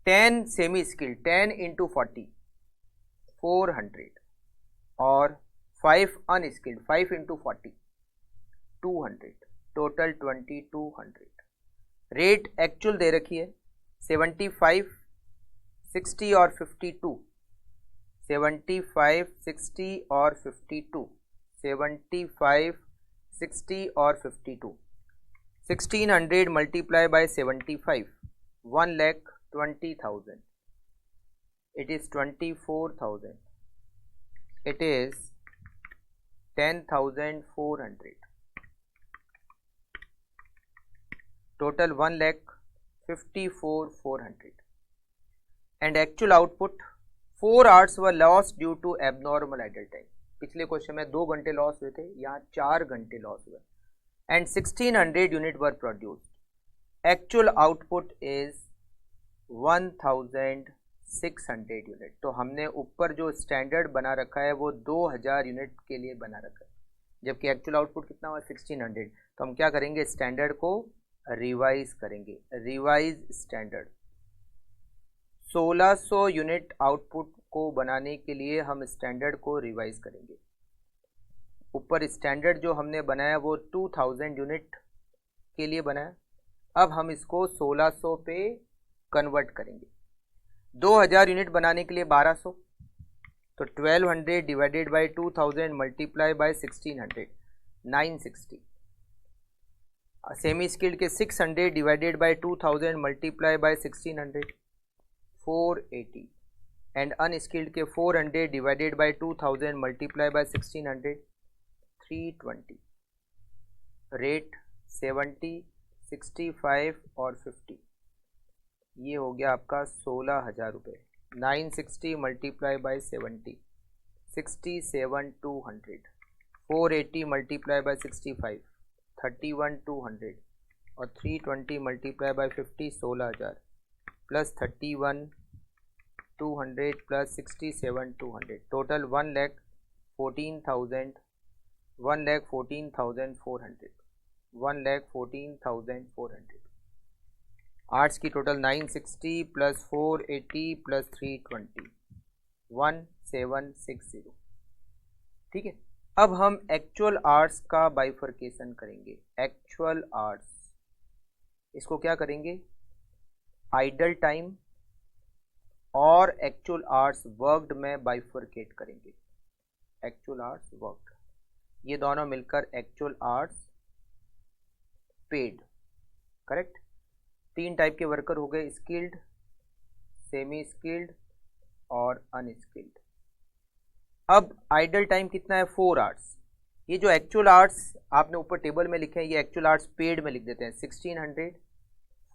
S1: 10 semi skilled 10 into 40 400, और 5 unskilled 5 into 40 200, total 2200। Rate actual दे रखी है 75, 60 और 52, 75, 60 और 52, 75, 60 और 52। 1600 multiply by 75 1,20,000, it is 24,000, it is 10,400, total 1,54,400, and actual output 4 hours were lost due to abnormal idle time। पिछले क्वेश्चन में 2 घंटे लॉस हुए थे, यहाँ 4 घंटे लॉस हुए, and 1600 unit were produced. Actual output is 1,600 unit. तो हमने ऊपर जो स्टैंडर्ड बना रखा है वो 2000 यूनिट के लिए बना रखा है, जबकि एक्चुअल आउटपुट कितना हुआ 1600। तो हम क्या करेंगे, स्टैंडर्ड को रिवाइज करेंगे। रिवाइज स्टैंडर्ड 1600 यूनिट आउटपुट को बनाने के लिए हम स्टैंडर्ड को रिवाइज करेंगे। ऊपर स्टैंडर्ड जो हमने बनाया वो 2000 यूनिट के लिए बनाया, अब हम इसको 1600 पे कन्वर्ट करेंगे। 2000 यूनिट बनाने के लिए 1200, तो 1200 divided bye 2000 multiply by 1600 960। Semi skilled के 600 divided by 2000 multiply by 1600 480, and unskilled के 400 divided by 2000 multiply by 1600 320। Rate 70, 65 और 50, ये हो गया आपका 16,000 रुपये। 960 मल्टीप्लाई बाय 70 67,200, 480 मल्टीप्लाई बाय 65 31,200, और 320 multiply by 50 16,000, plus 31,200 plus 67,200, total 1,14,400, 1,14,400। Arts की टोटल 960 प्लस 480 प्लस 320 1760। ठीक है, अब हम एक्चुअल आवर्स का बाइफर्केशन करेंगे। एक्चुअल आवर्स, इसको क्या करेंगे, आइडल टाइम और एक्चुअल आवर्स वर्कड में बाइफर्केट करेंगे। एक्चुअल आवर्स वर्कड, ये दोनों मिलकर actual hours paid. Correct. 3 type के वर्कर हो गए, स्किल्ड, सेमी स्किल्ड और अनस्किल्ड। अब आइडल टाइम कितना है 4 आवर्स। ये जो एक्चुअल आवर्स आपने ऊपर टेबल में लिखे हैं, ये एक्चुअल आवर्स पेड में लिख देते हैं। 1600,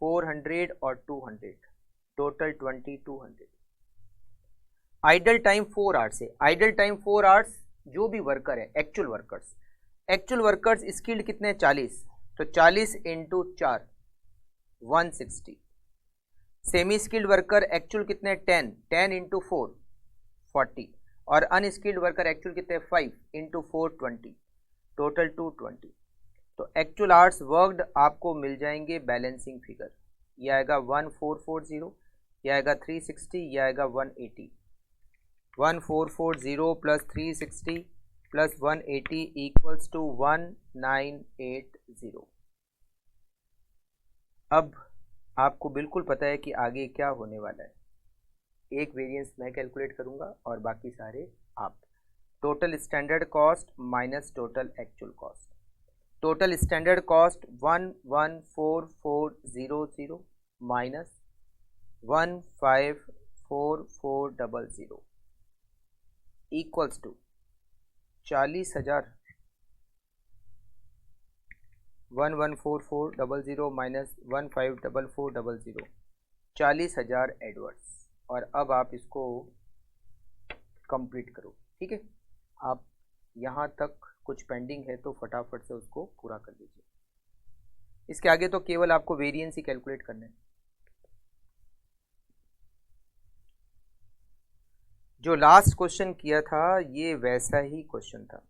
S1: 400 और 200, टोटल 2200। आइडल टाइम 4 आवर्स है। आइडल टाइम 4 आवर्स जो भी वर्कर है, एक्चुअल वर्कर्स स्किल्ड कितने 40, तो 40 into 4 160। Semi skilled worker actual कितने 10 इंटू 4 40, और अनस्किल्ड वर्कर एक्चुअल कितने 5 इंटू 4 20, टोटल 220। तो एक्चुअल आवर्स वर्कड आपको मिल जाएंगे बैलेंसिंग फिगर, ये आएगा 1440, ये आएगा 360, ये आएगा 180। 1440 प्लस 360 प्लस 180 इक्वल्स टू 1980। अब आपको बिल्कुल पता है कि आगे क्या होने वाला है। एक वेरिएंस मैं कैलकुलेट करूंगा और बाकी सारे आप। Total standard cost minus total actual cost. Total standard cost 114400 minus 154400 equals to 40,000। 114400 minus 154400 40,000 adverse. और अब आप इसको कंप्लीट करो, ठीक है। आप यहाँ तक कुछ पेंडिंग है तो फटाफट से उसको पूरा कर लीजिए। इसके आगे तो केवल आपको वेरिएंस ही कैलकुलेट करना है। जो लास्ट क्वेश्चन किया था ये वैसा ही क्वेश्चन था।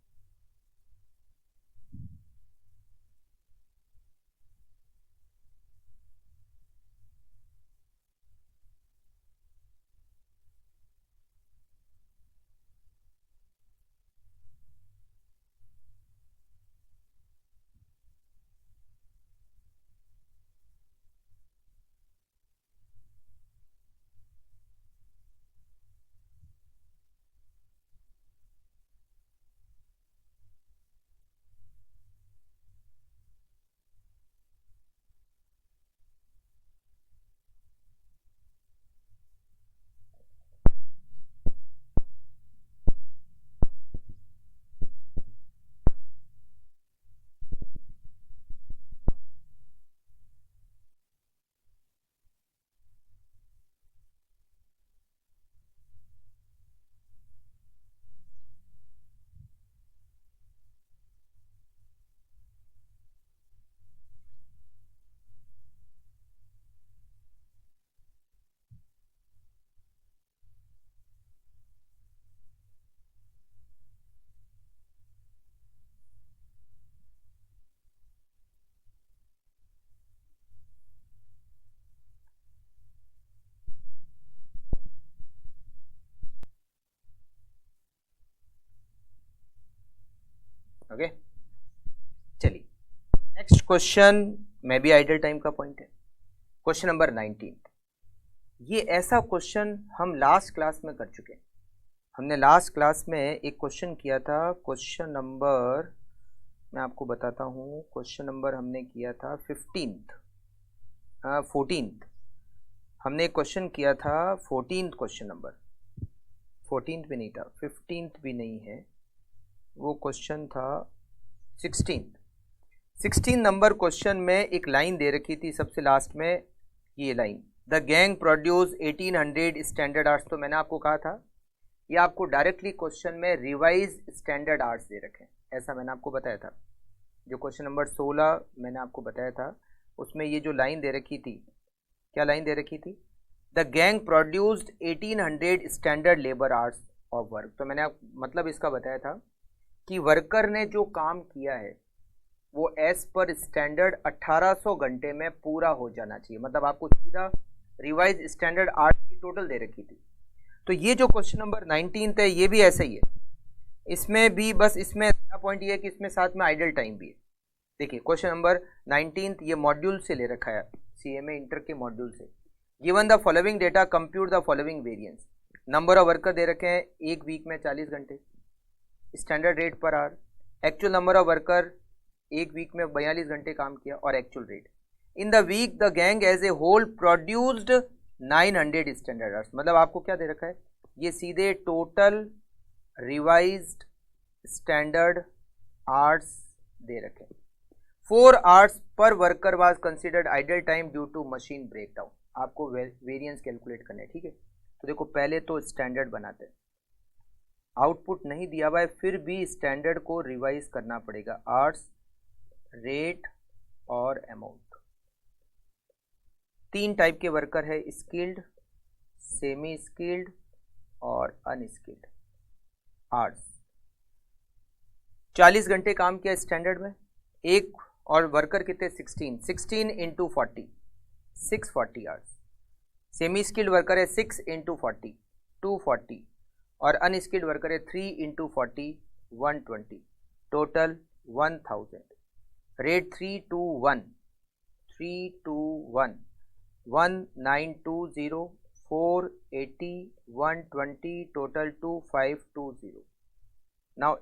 S1: ओके चलिए नेक्स्ट क्वेश्चन में भी आइडल टाइम का पॉइंट है। Question number 19। ये ऐसा क्वेश्चन हम लास्ट क्लास में कर चुके हैं। हमने लास्ट क्लास में एक क्वेश्चन किया था, क्वेश्चन नंबर मैं आपको बताता हूँ। क्वेश्चन नंबर हमने किया था 14th। हमने एक क्वेश्चन किया था 14th क्वेश्चन नंबर। 14th भी नहीं था, 15th भी नहीं है, वो क्वेश्चन था 16 नंबर क्वेश्चन में एक लाइन दे रखी थी सबसे लास्ट में, ये line, the gang produce 1800 standard arts. तो मैंने आपको कहा था ये आपको डायरेक्टली क्वेश्चन में रिवाइज स्टैंडर्ड आर्ट्स दे रखे हैं, ऐसा मैंने आपको बताया था। जो क्वेश्चन नंबर 16 मैंने आपको बताया था उसमें ये जो लाइन दे रखी थी, क्या लाइन दे रखी थी, the gang produced 1800 standard labour hours of work. तो मैंने मतलब इसका बताया था कि वर्कर ने जो काम किया है वो एज पर स्टैंडर्ड 1800 घंटे में पूरा हो जाना चाहिए। मतलब आपको सीधा रिवाइज स्टैंडर्ड आर्ट की टोटल दे रखी थी। तो ये जो क्वेश्चन नंबर 19 है ये भी ऐसा ही है। इसमें भी बस इसमें क्या पॉइंट ये है कि इसमें साथ में आइडल टाइम भी है। देखिए क्वेश्चन नंबर 19 ये मॉड्यूल से ले रखा है, CMA इंटर के मॉड्यूल से। Given the following data compute the following variance. Number of worker दे रखे हैं एक वीक में 40 घंटे, standard rate per hour, actual number of worker एक वीक में 42 घंटे काम किया और actual rate. In the week the gang as a whole produced 900 standard hours. मतलब आपको क्या दे रखा है, ये सीधे टोटल रिवाइज्ड स्टैंडर्ड आवर्स दे रखे हैं। 4 hours per worker was considered idle time due to machine breakdown. आपको वेरिएंस कैलकुलेट करना है, ठीक है। तो देखो पहले तो स्टैंडर्ड बनाते हैं। आउटपुट नहीं दिया हुआ है फिर भी स्टैंडर्ड को रिवाइज करना पड़ेगा। आवर्स, रेट और अमाउंट। 3 टाइप के वर्कर है, स्किल्ड, सेमी स्किल्ड और अनस्किल्ड। आवर्स 40 घंटे काम किया स्टैंडर्ड में, एक और वर्कर कितने 16 into 40 640 hours. Semi skilled worker है 6 इंटू 40 240 और अनस्किल्ड वर्कर है 3 into 40 120, total 1000। Rate 321 1920 480 120, total 2520। Now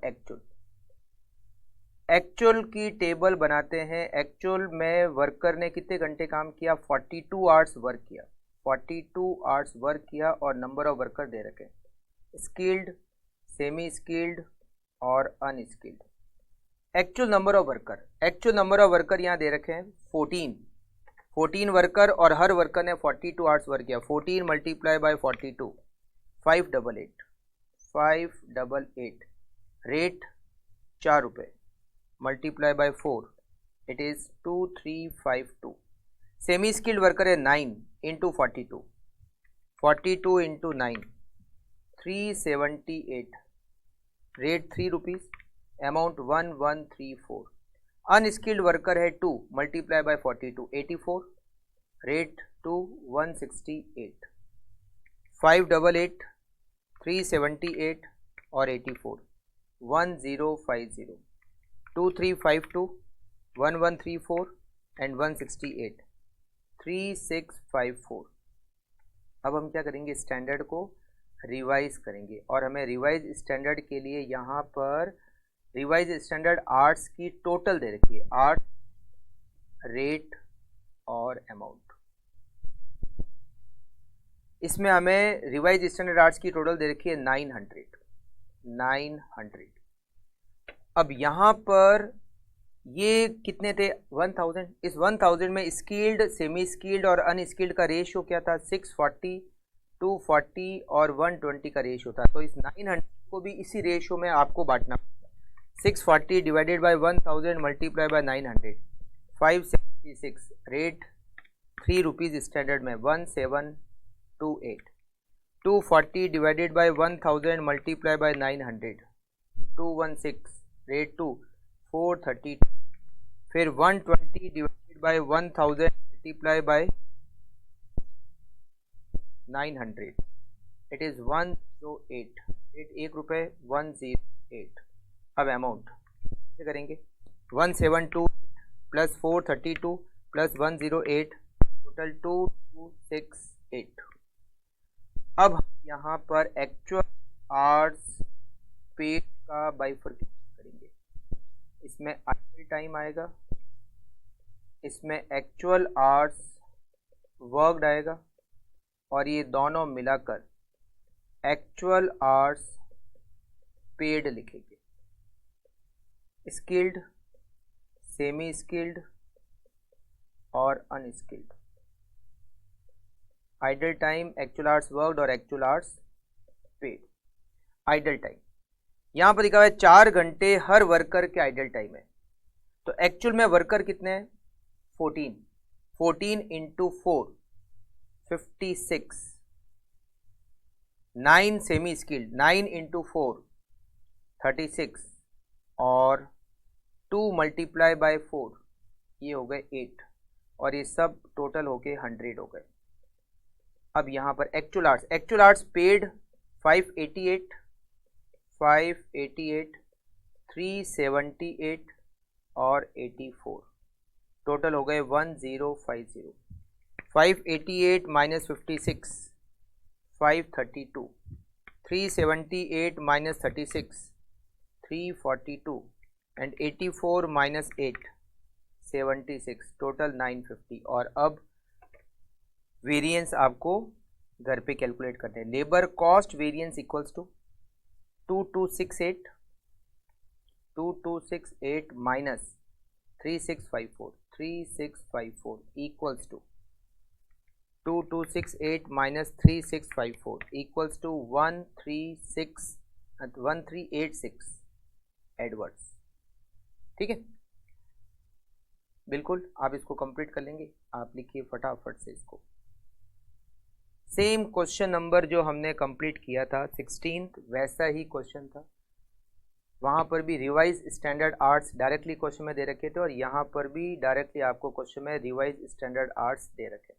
S1: actual की टेबल बनाते हैं। एक्चुअल में वर्कर ने कितने घंटे काम किया, 42 आवर्स वर्क किया, 42 आवर्स वर्क किया और नंबर ऑफ वर्कर दे रखे, स्किल्ड, सेमी स्किल्ड और unskilled. Actual number of worker यहाँ दे रखे हैं 14 वर्कर और हर वर्कर ने 42 आवर्स वर्क किया। 14 मल्टीप्लाई बाय 42 588। रेट 4 रुपये, multiply by 4 it is 2352। Semi skilled worker है 9 into 42 into 9 378। Rate 3 rupees, amount 1134। Unskilled worker है 2 मल्टीप्लाई बाय 42 84। रेट 2 168। 588 378 और 84 1050। 2352 1134 एंड 168 3654। अब हम क्या करेंगे, स्टैंडर्ड को रिवाइज करेंगे और हमें रिवाइज स्टैंडर्ड के लिए यहाँ पर रिवाइज स्टैंडर्ड आर्ट्स की टोटल दे रखी है, आर्ट, रेट और अमाउंट। इसमें हमें रिवाइज स्टैंडर्ड आर्ट्स की टोटल दे रखी है 900। अब यहाँ पर ये कितने थे 1000। इस 1000 में स्किल्ड, सेमी स्किल्ड और अनस्किल्ड का रेशियो क्या था, 640 240 और 120 का रेशियो था। तो इस 900 को भी इसी रेशियो में आपको बांटना पड़ेगा। 640 divided by 1000 multiply by 900 576। Rate 3 rupees standard में 1728। 240 divided by 1000 multiply by 900 216। Rate 2 430। फिर 120 divided by 1000 multiply by 900 it is 108। Rate 1 रुपये 108। अब अमाउंट कैसे करेंगे, 172 प्लस 432 प्लस 108 टोटल 2268। अब यहाँ पर एक्चुअल आवर्स पेड का बाइफर्केशन करेंगे। इसमें आइडल टाइम आएगा, इसमें एक्चुअल आवर्स वर्कड आएगा और ये दोनों मिलाकर एक्चुअल आवर्स पेड लिखेंगे। स्किल्ड, सेमी स्किल्ड और unskilled. Idle time, actual hours worked और actual hours paid. Idle time यहाँ पर लिखा हुआ है 4 घंटे हर वर्कर के आइडल टाइम है। तो एक्चुअल में वर्कर कितने हैं 14 इंटू 4 56। 9 सेमी स्किल्ड 9 इंटू 4 36 और 2 मल्टीप्लाई बाय 4 ये हो गए 8 और ये सब टोटल हो गए 100 हो गए। अब यहाँ पर एक्चुअल आवर्स पेड 588 378 और 84 टोटल हो गए 1050। 588 minus 56 532। 378 minus 36 342 and 84 minus 8 76 total 950। और अब वेरिएंस आपको घर पे कैलकुलेट करते हैं। Labour cost variance equals to 2268 minus 3654 equals to 2268 minus 3654 equals to 1369 1386 adverse. ठीक है, बिल्कुल आप इसको कंप्लीट कर लेंगे। आप लिखिए फटाफट से इसको। सेम क्वेश्चन नंबर जो हमने कंप्लीट किया था 16th, वैसा ही क्वेश्चन था। वहाँ पर भी revise standard arts directly question में दे रखे थे और यहाँ पर भी डायरेक्टली आपको क्वेश्चन में रिवाइज स्टैंडर्ड आर्ट्स दे रखे।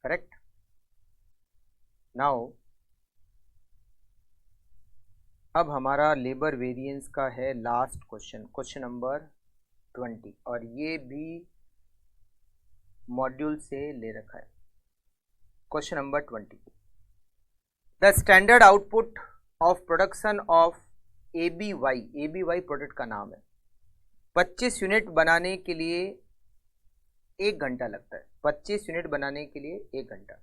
S1: करेक्ट। नाउ अब हमारा लेबर वेरिएंस का है लास्ट क्वेश्चन, क्वेश्चन नंबर 20, और ये भी मॉड्यूल से ले रखा है। Question number 20, the standard output of production of ABY product का नाम है। 25 यूनिट बनाने के लिए 1 घंटा लगता है। 25 यूनिट बनाने के लिए 1 घंटा,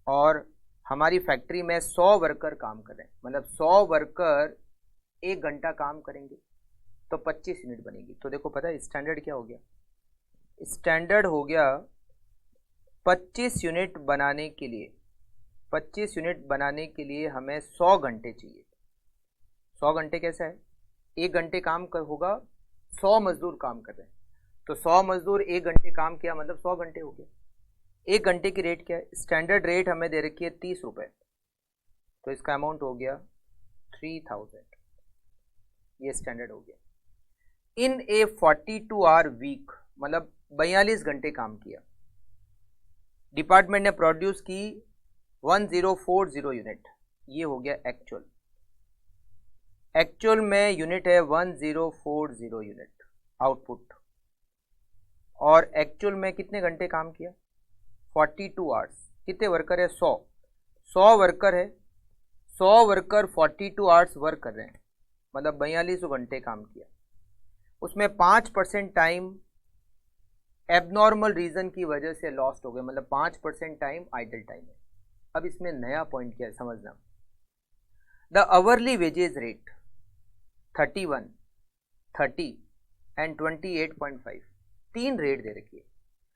S1: और हमारी फैक्ट्री में 100 वर्कर काम कर रहे हैं, मतलब 100 वर्कर 1 घंटा काम करेंगे तो 25 यूनिट बनेगी। तो देखो पता है स्टैंडर्ड क्या हो गया? स्टैंडर्ड हो गया 25 यूनिट बनाने के लिए, 25 यूनिट बनाने के लिए हमें 100 घंटे चाहिए। 100 घंटे कैसा है? 1 घंटे काम होगा, 100 मजदूर काम कर रहे हैं, तो 100 मजदूर 1 घंटे काम किया मतलब 100 घंटे हो गया। 1 घंटे की रेट क्या है? स्टैंडर्ड रेट हमें दे रखी है 30 रुपये, तो इसका अमाउंट हो गया 3000, ये स्टैंडर्ड हो गया। इन ए 42 आवर वीक, मतलब 42 घंटे काम किया। डिपार्टमेंट ने प्रोड्यूस की 1040 यूनिट, ये हो गया एक्चुअल। एक्चुअल में यूनिट है 1040 यूनिट आउटपुट, और एक्चुअल में कितने घंटे काम किया? 42 आवर्स। कितने वर्कर है? 100 वर्कर है, 100 वर्कर 42 आवर्स वर्क कर रहे हैं, मतलब 42 घंटे काम किया। उसमें 5% टाइम एबनॉर्मल रीजन की वजह से लॉस्ट हो गए, मतलब 5% टाइम आइडल टाइम है। अब इसमें नया पॉइंट क्या है समझना। The hourly wages rate 31, 30 and 28.5, 3 rate दे रखी है,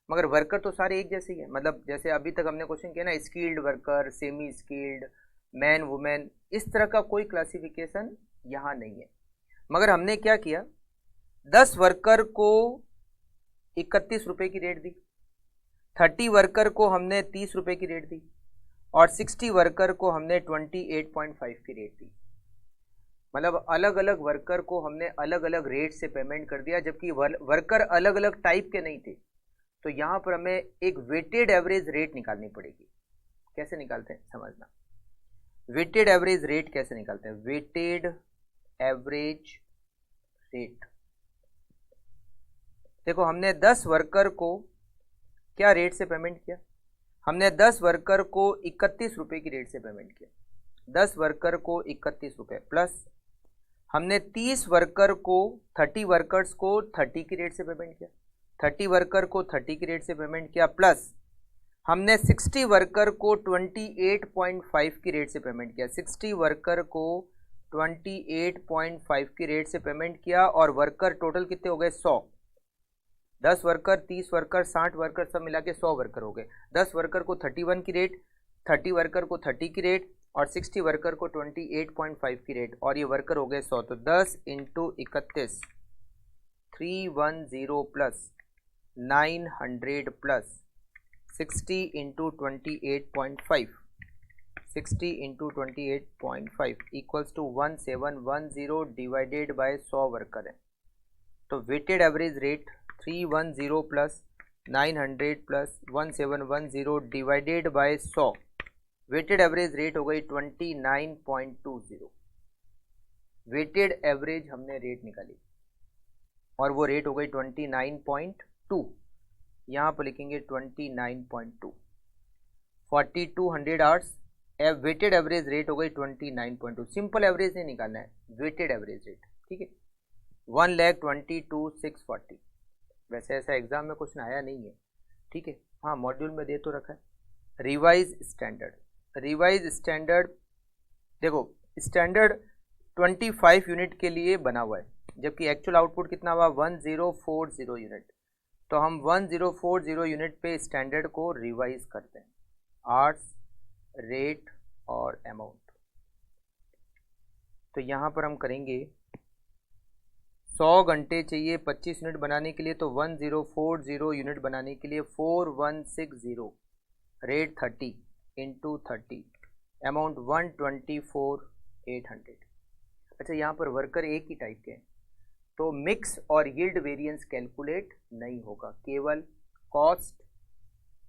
S1: मगर वर्कर तो सारे एक जैसे ही है। मतलब जैसे अभी तक हमने क्वेश्चन किया ना, skilled worker, semi skilled, man women, इस तरह का कोई क्लासिफिकेशन यहाँ नहीं है। मगर हमने क्या किया, 10 वर्कर को 31 रुपये की रेट दी, 30 वर्कर को हमने 30 रुपये की रेट दी, और 60 वर्कर को हमने 28.5 की रेट दी। मतलब अलग अलग वर्कर को हमने अलग अलग रेट से पेमेंट कर दिया, जबकि वर्कर अलग अलग टाइप के नहीं थे। तो यहाँ पर हमें एक वेटेड एवरेज रेट निकालनी पड़ेगी। कैसे निकालते हैं समझना। वेटेड एवरेज रेट कैसे निकालते हैं? वेटेड एवरेज रेट, देखो हमने 10 वर्कर को क्या रेट से पेमेंट किया? हमने 10 वर्कर को 31 रुपये की रेट से पेमेंट किया। 10 वर्कर को 31 रुपये, प्लस हमने 30 वर्कर को 30 वर्कर्स को 30 की रेट से पेमेंट किया, 30 वर्कर को 30 की रेट से पेमेंट किया, प्लस हमने 60 वर्कर को 28.5 की रेट से पेमेंट किया। 60 वर्कर को 28.5 की रेट से पेमेंट किया, और वर्कर टोटल कितने हो गए? 100। 10 वर्कर, 30 वर्कर, 60 वर्कर सब मिला के 100 वर्कर हो गए। 10 वर्कर को 31 की रेट, 30 वर्कर को 30 की रेट, और 60 वर्कर को 28.5 की रेट, और ये वर्कर हो गए 100। तो 10 × 31 310 plus 900 plus 60 into 28.5, 60 into 28.5 equals to 1710 divided by 100 worker है। तो weighted average rate 310 plus 900 plus 1710 divided by 100, weighted average rate हो गई 29.20। वेटेड एवरेज हमने रेट निकाली और वो रेट हो गई 29.2, यहाँ पर लिखेंगे 29.2। 4200 आवर्स, वेटेड एवरेज रेट हो गई 29.2। सिंपल एवरेज नहीं निकालना है, वेटेड एवरेज रेट, ठीक है। 1,22,640। वैसे ऐसा एग्जाम में क्वेश्चन आया नहीं है, ठीक है, हाँ मॉड्यूल में दे तो रखा है। रिवाइज स्टैंडर्ड, रिवाइज स्टैंडर्ड देखो, स्टैंडर्ड 25 यूनिट के लिए बना हुआ है, जबकि एक्चुअल आउटपुट कितना हुआ 1040 यूनिट। तो हम 1040 यूनिट पे स्टैंडर्ड को रिवाइज करते हैं, आवर्स, रेट और अमाउंट। तो यहाँ पर हम करेंगे 100 घंटे चाहिए 25 यूनिट बनाने के लिए, तो 1040 यूनिट बनाने के लिए 4160, रेट 30 इंटू 30, अमाउंट 124,800। अच्छा, यहाँ पर वर्कर एक ही टाइप के हैं, तो मिक्स और यील्ड वेरिएंस कैलकुलेट नहीं होगा, केवल कॉस्ट,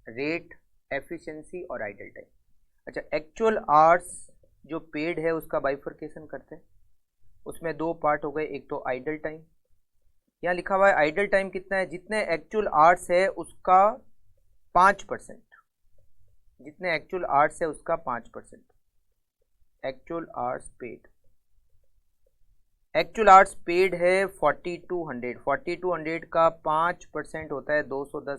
S1: रेट, एफिशिएंसी और आइडल टाइम। अच्छा, एक्चुअल आवर्स जो पेड है उसका बाइफर्केशन करते हैं, उसमें दो पार्ट हो गए, एक तो आइडल टाइम, यहाँ लिखा हुआ है आइडल टाइम कितना है, जितने एक्चुअल आवर्स है उसका 5%, जितने एक्चुअल आवर्स है उसका 5%, actual hours paid. Actual hours paid है 4200, 4200 का 5% होता है 210,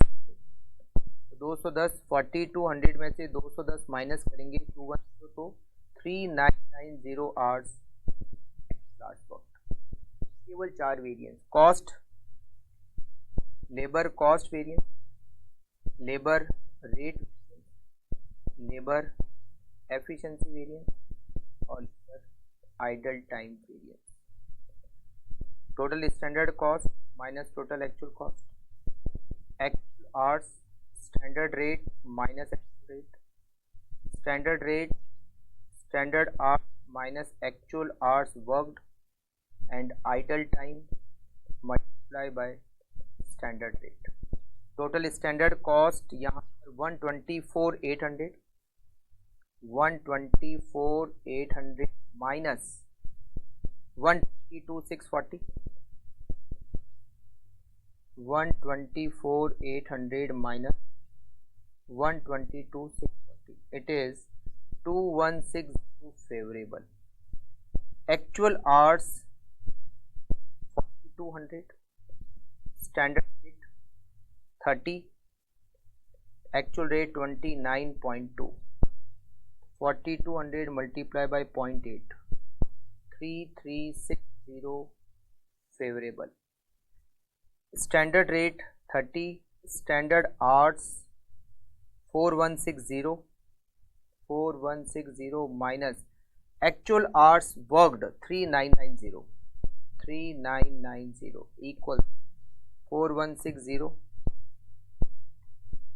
S1: 210, 4200 में से 210 माइनस करेंगे 210, तो 3990 आवर्स लास्ट वर्क। केवल 4 variance, cost, labour cost variance, labour rate, labour efficiency variance और labour idle time variance. Total standard cost minus total actual cost, actual hours, standard rate minus actual rate, standard rate, standard hours minus actual hours worked and idle time multiply by standard rate. Total standard cost यहाँ पर 124,800, 124,800 minus 122,640, 124,800 minus 122,640, it is 2160 favorable. Actual hours 4,200, standard rate 30, actual rate 29.2, 4,200 multiplied by 0.8, 3360 favorable. Standard rate 30, standard hours 4160, 4160 minus actual hours worked 3990, 3990 equals 4160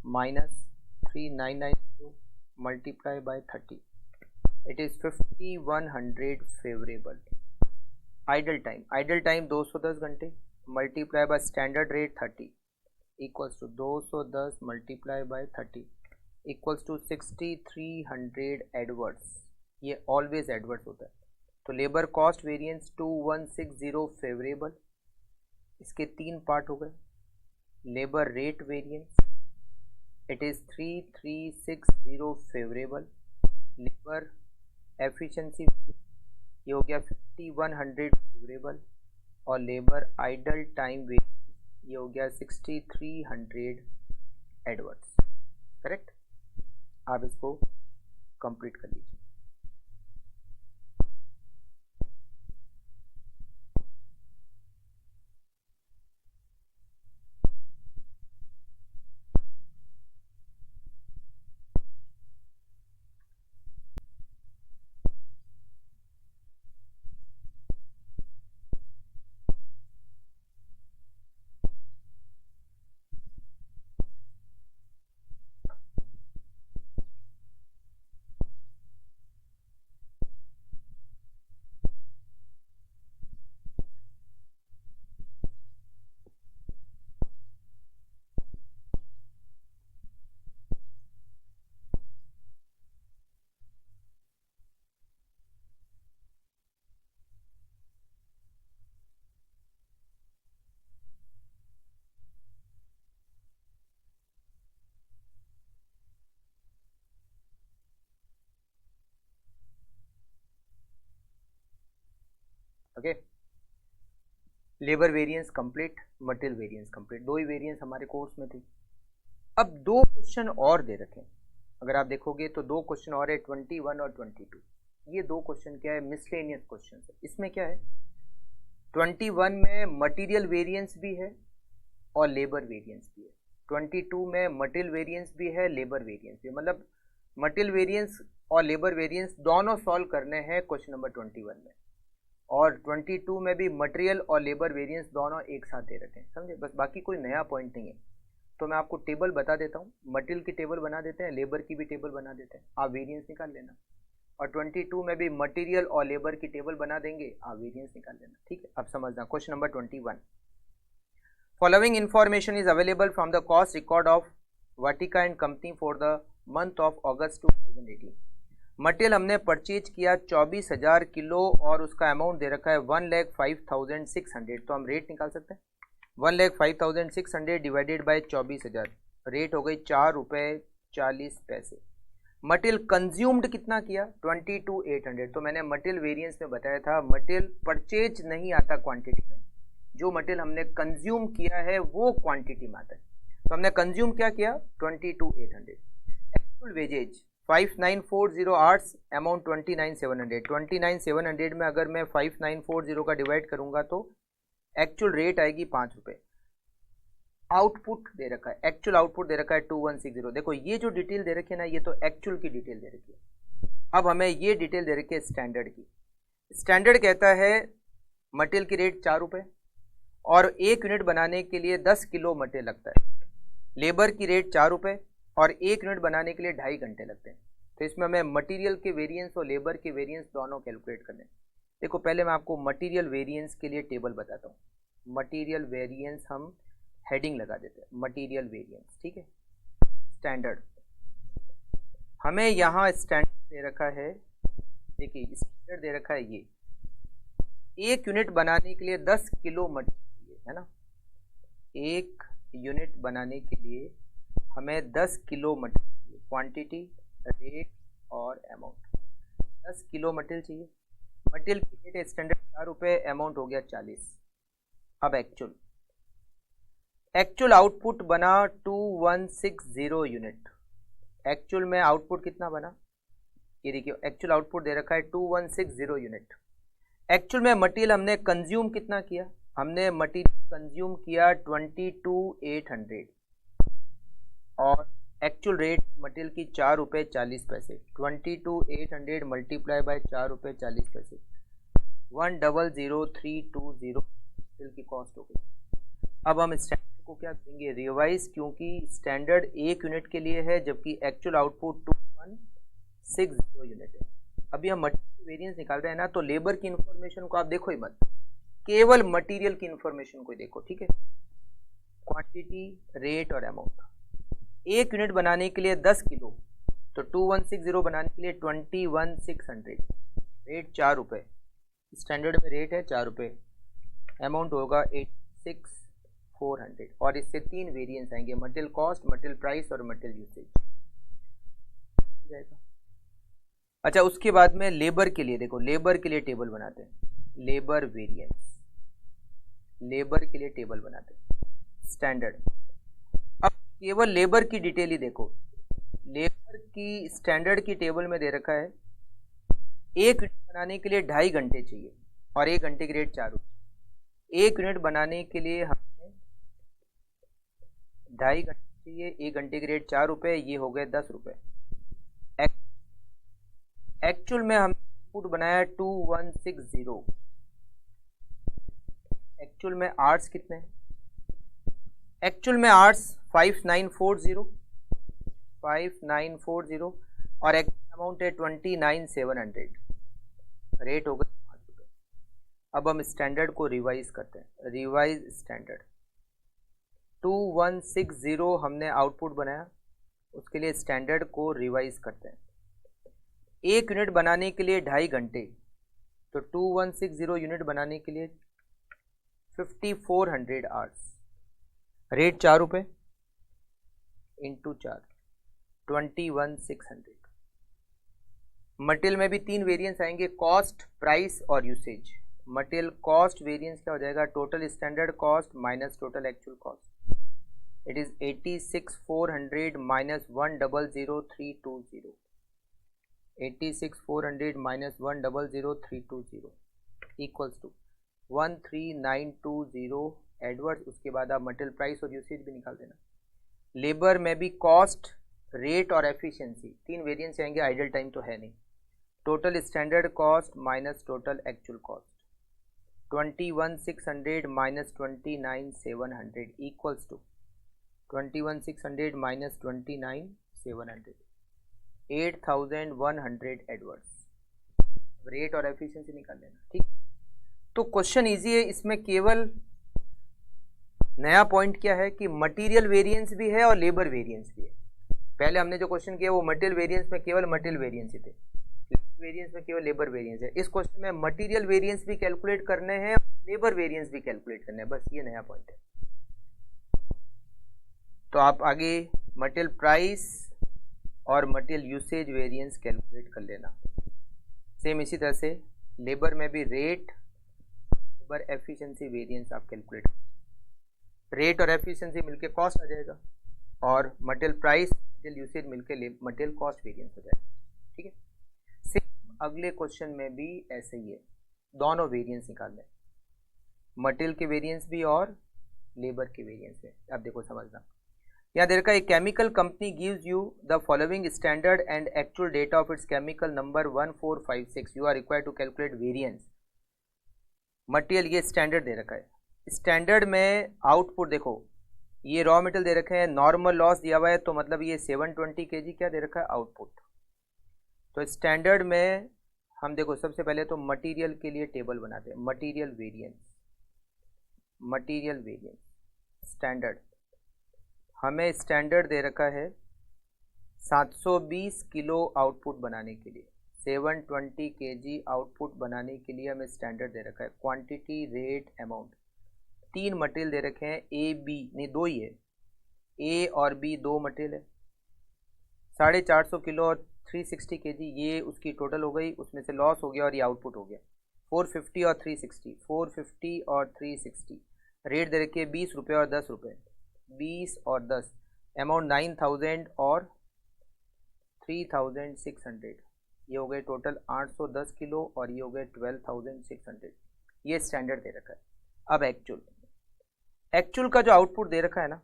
S1: minus 3990 multiplied by 30, it is 5100 favorable. Idle time, idle time 210 घंटे multiply by standard rate 30 equals to 210 multiply by 30 equals to 6300 adverse, ये always adverse होता है। तो labour cost variance 2160 favourable, इसके 3 part हो गए। Labour rate variance it is 3360 favourable, labour efficiency ये हो गया 5100 फेवरेबल, और लेबर आइडल टाइम वेरिएंस ये हो गया 6300 एडवर्ड्स। करेक्ट, आप इसको कंप्लीट कर लीजिए। Okay, labour variance complete, material variance complete, दो ही वेरिएंस हमारे कोर्स में थी। अब दो क्वेश्चन और दे रखे हैं, अगर आप देखोगे तो दो क्वेश्चन और है 21 और 22। ये दो क्वेश्चन क्या है, मिसलेनियस क्वेश्चन है। इसमें क्या है, 21 में मटेरियल वेरिएंस भी है और लेबर वेरिएंस भी है, 22 में मटेरियल वेरिएंस भी है, लेबर वेरिएंस भी है। मतलब मटेरियल वेरिएंस और लेबर वेरिएंस दोनों सॉल्व करने हैं क्वेश्चन नंबर 21 में, और 22 में भी मटेरियल और लेबर वेरिएंस दोनों एक साथ दे रखे हैं, समझे। बस बाकी कोई नया पॉइंट नहीं है। तो मैं आपको टेबल बता देता हूँ, मटेरियल की टेबल बना देते हैं, लेबर की भी टेबल बना देते हैं, आप वेरिएंस निकाल लेना। और 22 में भी मटेरियल और लेबर की टेबल बना देंगे, आप वेरिएंस निकाल लेना, ठीक है। अब समझना question number 21। Following information is available from the cost record of Vatika and company for the month of August 2018। Material हमने परचेज किया 24,000 किलो और उसका अमाउंट दे रखा है 1,05,600। तो हम रेट निकाल सकते हैं, 1,05,600 डिवाइडेड बाई 24,000, रेट हो गई 4 रुपये 40 पैसे। मटेरियल कंज्यूम्ड कितना किया, 22,800। तो मैंने मटेरियल वेरिएंस में बताया था, मटेरियल परचेज नहीं आता क्वांटिटी में, जो मटेरियल हमने कंज्यूम किया है वो क्वांटिटी में आता है। तो हमने कंज्यूम क्या किया, 22,800। Actual wages 5,940 hours, amount 29,700। 29,700 में अगर मैं 5,940 का डिवाइड करूंगा तो एक्चुअल रेट आएगी 5 रुपये। आउटपुट दे रखा है, एक्चुअल आउटपुट दे रखा है 2160। देखो ये जो डिटेल दे रखी है ना, ये तो एक्चुअल की डिटेल दे रखी है। अब हमें ये डिटेल दे रखी है स्टैंडर्ड की। स्टैंडर्ड कहता है मटेरियल की रेट 4 रुपये और 1 यूनिट बनाने के लिए 10 किलो मटेरियल लगता है। लेबर की रेट 4 रुपये और 1 यूनिट बनाने के लिए 2.5 घंटे लगते हैं। तो इसमें हमें मटेरियल के वेरिएंस और लेबर के वेरिएंस दोनों कैलकुलेट करने हैं। देखो पहले मैं आपको मटेरियल वेरिएंस के लिए टेबल बताता हूँ। मटेरियल वेरिएंस हम हेडिंग लगा देते हैं, मटेरियल वेरिएंस, ठीक है। स्टैंडर्ड, हमें यहाँ स्टैंडर्ड दे रखा है, देखिए स्टैंडर्ड दे रखा है ये 1 यूनिट बनाने के लिए 10 किलो मटेरियल चाहिए, है ना। 1 यूनिट बनाने के लिए हमें 10 किलो मटेरियल चाहिए, क्वांटिटी, रेट और अमाउंट। 10 किलो मटेरियल चाहिए, मटेरियल की रेट है स्टैंडर्ड 4 रुपये, अमाउंट हो गया 40। अब एक्चुअल आउटपुट बना 2160 यूनिट। एक्चुअल में आउटपुट कितना बना, ये देखिए एक्चुअल आउटपुट दे रखा है 2160 यूनिट। एक्चुअल में मटेरियल हमने कंज्यूम कितना किया, हमने मटेरियल कंज्यूम किया 22,800 और एक्चुअल रेट मटेरियल की 4 रुपये 40 पैसे। 22,800 मल्टीप्लाई बाय 4 रुपये 40 पैसे, 1,00320 मटेरियल की कॉस्ट हो गई। अब हम स्टैंडर्ड को क्या करेंगे, रिवाइज, क्योंकि स्टैंडर्ड 1 यूनिट के लिए है जबकि एक्चुअल आउटपुट 2160 यूनिट है। अभी हम मटेरियल वेरिएंस निकाल रहे हैं ना, तो लेबर की इंफॉर्मेशन को आप देखो ही मत, केवल मटेरियल की इंफॉर्मेशन को देखो, ठीक है। क्वांटिटी, रेट और अमाउंट। 1 यूनिट बनाने के लिए 10 किलो, तो 2160 बनाने के लिए 21,600, रेट 4 रुपये, स्टैंडर्ड में रेट है 4 रुपये, अमाउंट होगा 86,400। और इससे 3 वेरिएंस आएंगे, मटेरियल कॉस्ट, मटेरियल प्राइस और मटेरियल यूसेज जाएगा। अच्छा, उसके बाद में लेबर के लिए देखो, लेबर के लिए टेबल बनाते हैं, लेबर वेरिएंस, लेबर के लिए टेबल बनाते हैं स्टैंडर्ड। अब केवल लेबर की डिटेल ही देखो, लेबर की स्टैंडर्ड की टेबल में दे रखा है 1 यूनिट बनाने के लिए 2.5 घंटे चाहिए और 1 घंटे की रेट 4 रुपये। 1 यूनिट बनाने के लिए हमें 2.5 घंटे चाहिए, 1 घंटे की रेट 4 रुपये, ये हो गए 10 रुपये। एक्चुअल में हमने आउटपुट बनाया 2160। एक्चुअल में आवर्स कितने हैं, एक्चुअल में आवर्स 5940 और अमाउंट है 29,700, रेट हो गया 5 रुपये। अब हम स्टैंडर्ड को रिवाइज करते हैं, रिवाइज स्टैंडर्ड 2160 हमने आउटपुट बनाया, उसके लिए स्टैंडर्ड को रिवाइज करते हैं। 1 यूनिट बनाने के लिए 2.5 घंटे, तो 2160 यूनिट बनाने के लिए 5400 आवर्स, रेट 4 रुपये इंटू 4, 21,600। मटेरियल में भी 3 वेरिएंस आएंगे, कॉस्ट, प्राइस और यूसेज। मटेरियल कॉस्ट वेरिएंस क्या हो जाएगा, total standard cost minus total actual cost, it is 86,400 minus 1,00,320, 86,400 minus 1,00,320 equals to 13,920 adverse. उसके बाद आप मटेरियल प्राइस और यूसेज भी निकाल देना। लेबर में भी कॉस्ट, रेट और एफिशिएंसी, तीन वेरिएंस आएंगे, आइडल टाइम तो है नहीं। Total standard cost minus total actual cost, 21,600 minus 29,700 equals to 21,600 minus 29,700, 8,100 adverse. Rate और एफिशिएंसी निकाल लेना, ठीक। तो क्वेश्चन इजी है, इसमें केवल नया पॉइंट क्या है कि मटेरियल वेरिएंस भी है और लेबर वेरिएंस भी है। पहले हमने जो क्वेश्चन किया वो मटेरियल वेरिएंस में केवल मटेरियल वेरिएंस ही थे, वेरिएंस में केवल लेबर वेरिएंस है। इस क्वेश्चन में मटेरियल वेरिएंस भी कैलकुलेट करने हैं, लेबर वेरिएंस भी कैलकुलेट करने हैं, बस ये नया पॉइंट है। तो आप आगे मटेरियल प्राइस और मटेरियल यूसेज वेरिएंस कैलकुलेट कर लेना। सेम इसी तरह से लेबर में भी रेट, लेबर एफिशिएंसी वेरिएंस आप कैलकुलेट, रेट और एफिशिएंसी मिलके कॉस्ट आ जाएगा और मटेरियल प्राइस मटेरियल यूसेज मिलके मटेरियल कॉस्ट वेरिएंस हो जाएगा, ठीक है। सेम अगले क्वेश्चन में भी ऐसे ही है, दोनों वेरिएंस निकालने, मटेरियल के वेरिएंस भी और लेबर के वेरिएंस है। अब देखो समझना, यहाँ दे रखा है chemical company gives you the following standard and actual data of its chemical number 1456, you are required to calculate variance. Material ये स्टैंडर्ड दे रखा है, स्टैंडर्ड में आउटपुट देखो, ये रॉ मटेरियल दे रखे हैं, नॉर्मल लॉस दिया हुआ है, तो मतलब ये 720 kg क्या दे रखा है, आउटपुट। तो स्टैंडर्ड में हम देखो सबसे पहले तो मटेरियल के लिए टेबल बनाते हैं, material variance, material variance standard, हमें स्टैंडर्ड दे रखा है 720 किलो आउटपुट बनाने के लिए, 720 kg आउटपुट बनाने के लिए हमें स्टैंडर्ड दे रखा है। क्वांटिटी, रेट, अमाउंट, तीन मटेरियल दे रखे हैं, ए बी, नहीं दो ही है, ए और बी दो मटेरियल है, 450 किलो और 360 kg, ये उसकी टोटल हो गई, उसमें से लॉस हो गया और ये आउटपुट हो गया 450 और 360, 450 और 360, रेट दे रखे 20 रुपये और 10 रुपये, 20 और 10, अमाउंट 9,000 और 3,600, ये हो गए टोटल 810 किलो और ये हो गए 12,600, ये स्टैंडर्ड दे रखा है। अब एक्चुअल, एक्चुअल का जो आउटपुट दे रखा है ना,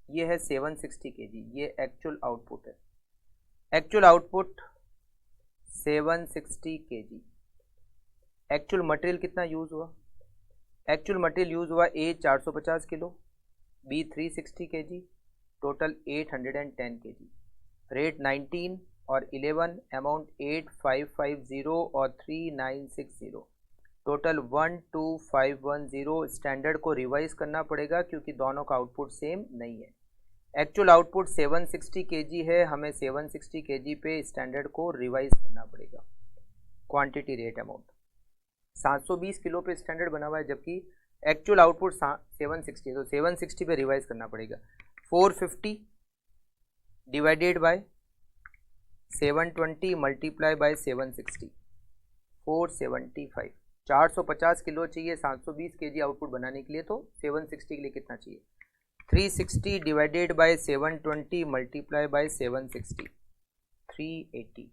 S1: ये है 760 kg, ये एक्चुअल आउटपुट है, actual output 760 kg। Actual material कितना यूज़ हुआ, एक्चुअल मटेरियल यूज़ हुआ ए 450 किलो, B 360 kg, total 810 kg, rate 19 और 11, अमाउंट 8550 और 3960, टोटल 12510। स्टैंडर्ड को रिवाइज करना पड़ेगा क्योंकि दोनों का आउटपुट सेम नहीं है। एक्चुअल आउटपुट 760 kg है, हमें 760 kg पे स्टैंडर्ड को रिवाइज करना पड़ेगा। क्वांटिटी, रेट, अमाउंट, 720 किलो पे स्टैंडर्ड बना हुआ है जबकि एक्चुअल आउटपुट 760, तो 760 पे रिवाइज करना पड़ेगा। 450 divided by 720 multiply by 760, 475, 450 kilo चाहिए 720 kg आउटपुट बनाने के लिए, तो 760 के लिए कितना चाहिए, 360 divided by 720 multiply by 760, 380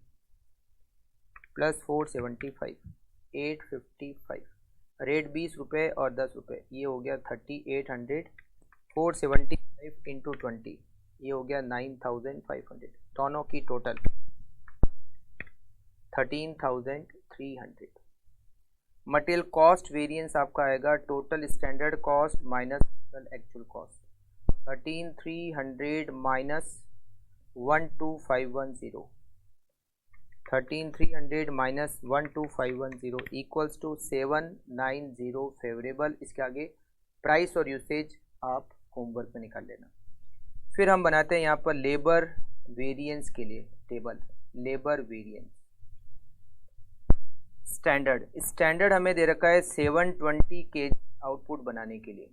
S1: plus 475, 855, rate 20 रुपये और 10 रुपये, ये हो गया 3800, 475 इंटू 20, ये हो गया 9500, दोनों की टोटल 13,300। मटेरियल कॉस्ट वेरिएंस आपका आएगा total standard cost minus total actual cost, 13,300 minus 12,510, 13,300 minus 12,510 equals to 790 favourable. इसके आगे प्राइस और यूसेज आप होमवर्क में निकाल लेना। फिर हम बनाते हैं यहाँ पर लेबर वेरिएंस के लिए table, labour variance standard, standard हमें दे रखा है 720 kg आउटपुट बनाने के लिए,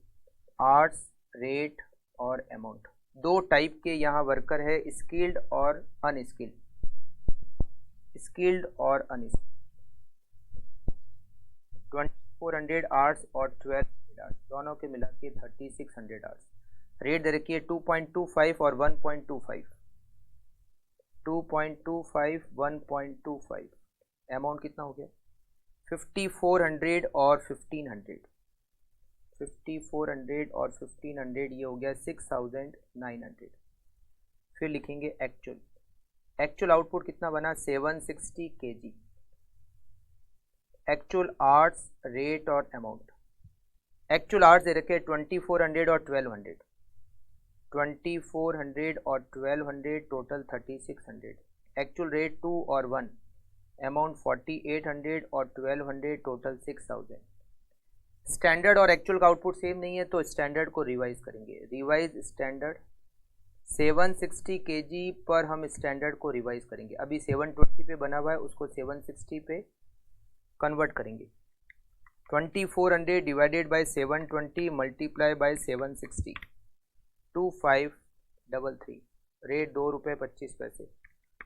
S1: आर्ट्स, रेट और अमाउंट, दो टाइप के यहाँ वर्कर है, स्किल्ड और अनस्किल्ड, स्किल्ड और अनस्किल्ड। 2400 आवर्स और 1200 आवर्स दोनों के मिला के 3600 आवर्स। रेट दे रखी है 2.25 और 1.25, 2.25 1.25। अमाउंट कितना हो गया 5400 और 1500, 5400 और 1500 ये हो गया 6900। फिर लिखेंगे एक्चुअल आउटपुट कितना बना 760 kg। एक्चुअल आवर्स, रेट और अमाउंट। एक्चुअल आवर्स दे रखे 2400 और 1200, 2400 और 1200 टोटल 3600। एक्चुअल रेट 2 और 1, अमाउंट 4800 और 1200 टोटल 6000। स्टैंडर्ड और एक्चुअल का आउटपुट सेम नहीं है तो स्टैंडर्ड को रिवाइज करेंगे। रिवाइज स्टैंडर्ड 760 kg पर हम स्टैंडर्ड को रिवाइज करेंगे। अभी 720 पे बना हुआ है, उसको 760 पे कन्वर्ट करेंगे। 2400 divided by 720 multiply by 760, 2533। Rate 2 रुपये 25 पैसे।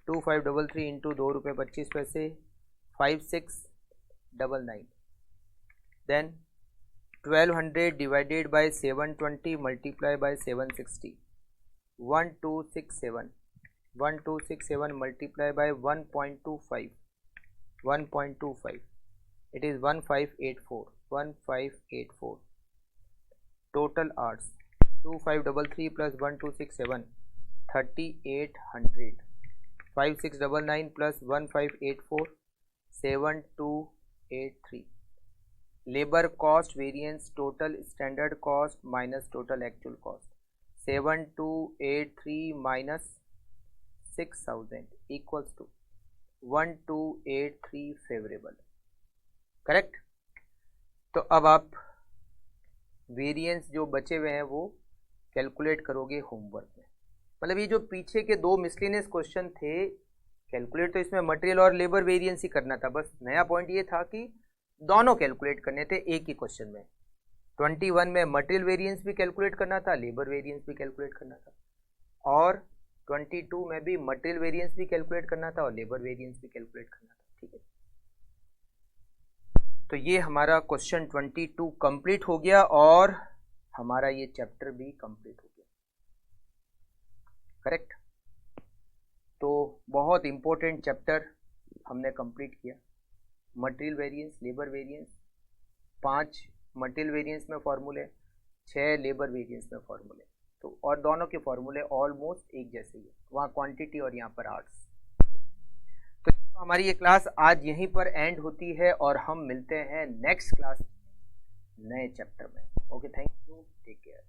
S1: 2533 इंटू 2 रुपये 25 पैसे 5699। Then 1200 divided by 720 multiply by 760, 1267। 1267 multiply by 1.25, 1.25 it is 1584, 1584। Total hours 2533 plus 1267 3800, 5699 plus 1584 7283। Labour cost variance total standard cost minus total actual cost 7283 minus 6000 equals to 1283 favourable. Correct. तो अब आप variance जो बचे हुए हैं वो कैलकुलेट करोगे होमवर्क में। मतलब ये जो पीछे के दो मिसलेनियस क्वेश्चन थे, कैलकुलेट तो इसमें मटेरियल और लेबर वेरिएंस ही करना था, बस नया पॉइंट ये था कि दोनों कैलकुलेट करने थे एक ही क्वेश्चन में। 21 में मटेरियल वेरिएंस भी कैलकुलेट करना था, लेबर वेरिएंस भी कैलकुलेट करना था, और 22 में भी मटेरियल वेरिएंस भी कैलकुलेट करना था और लेबर वेरिएंस भी कैलकुलेट करना था। ठीक है, तो ये हमारा क्वेश्चन 22 कंप्लीट हो गया और हमारा ये चैप्टर भी कंप्लीट हो गया। करेक्ट। तो बहुत इंपॉर्टेंट चैप्टर हमने कंप्लीट किया। Material variance, labour variance, 5 material variance में फॉर्मूले, 6 लेबर वेरिएंस में फॉर्मूले। तो और दोनों के फॉर्मूले ऑलमोस्ट एक जैसे ही है, वहाँ क्वांटिटी और यहाँ पर आर्ट्स। तो हमारी ये क्लास आज यहीं पर एंड होती है और हम मिलते हैं नेक्स्ट क्लास नए चैप्टर में। Okay, thank you, take care.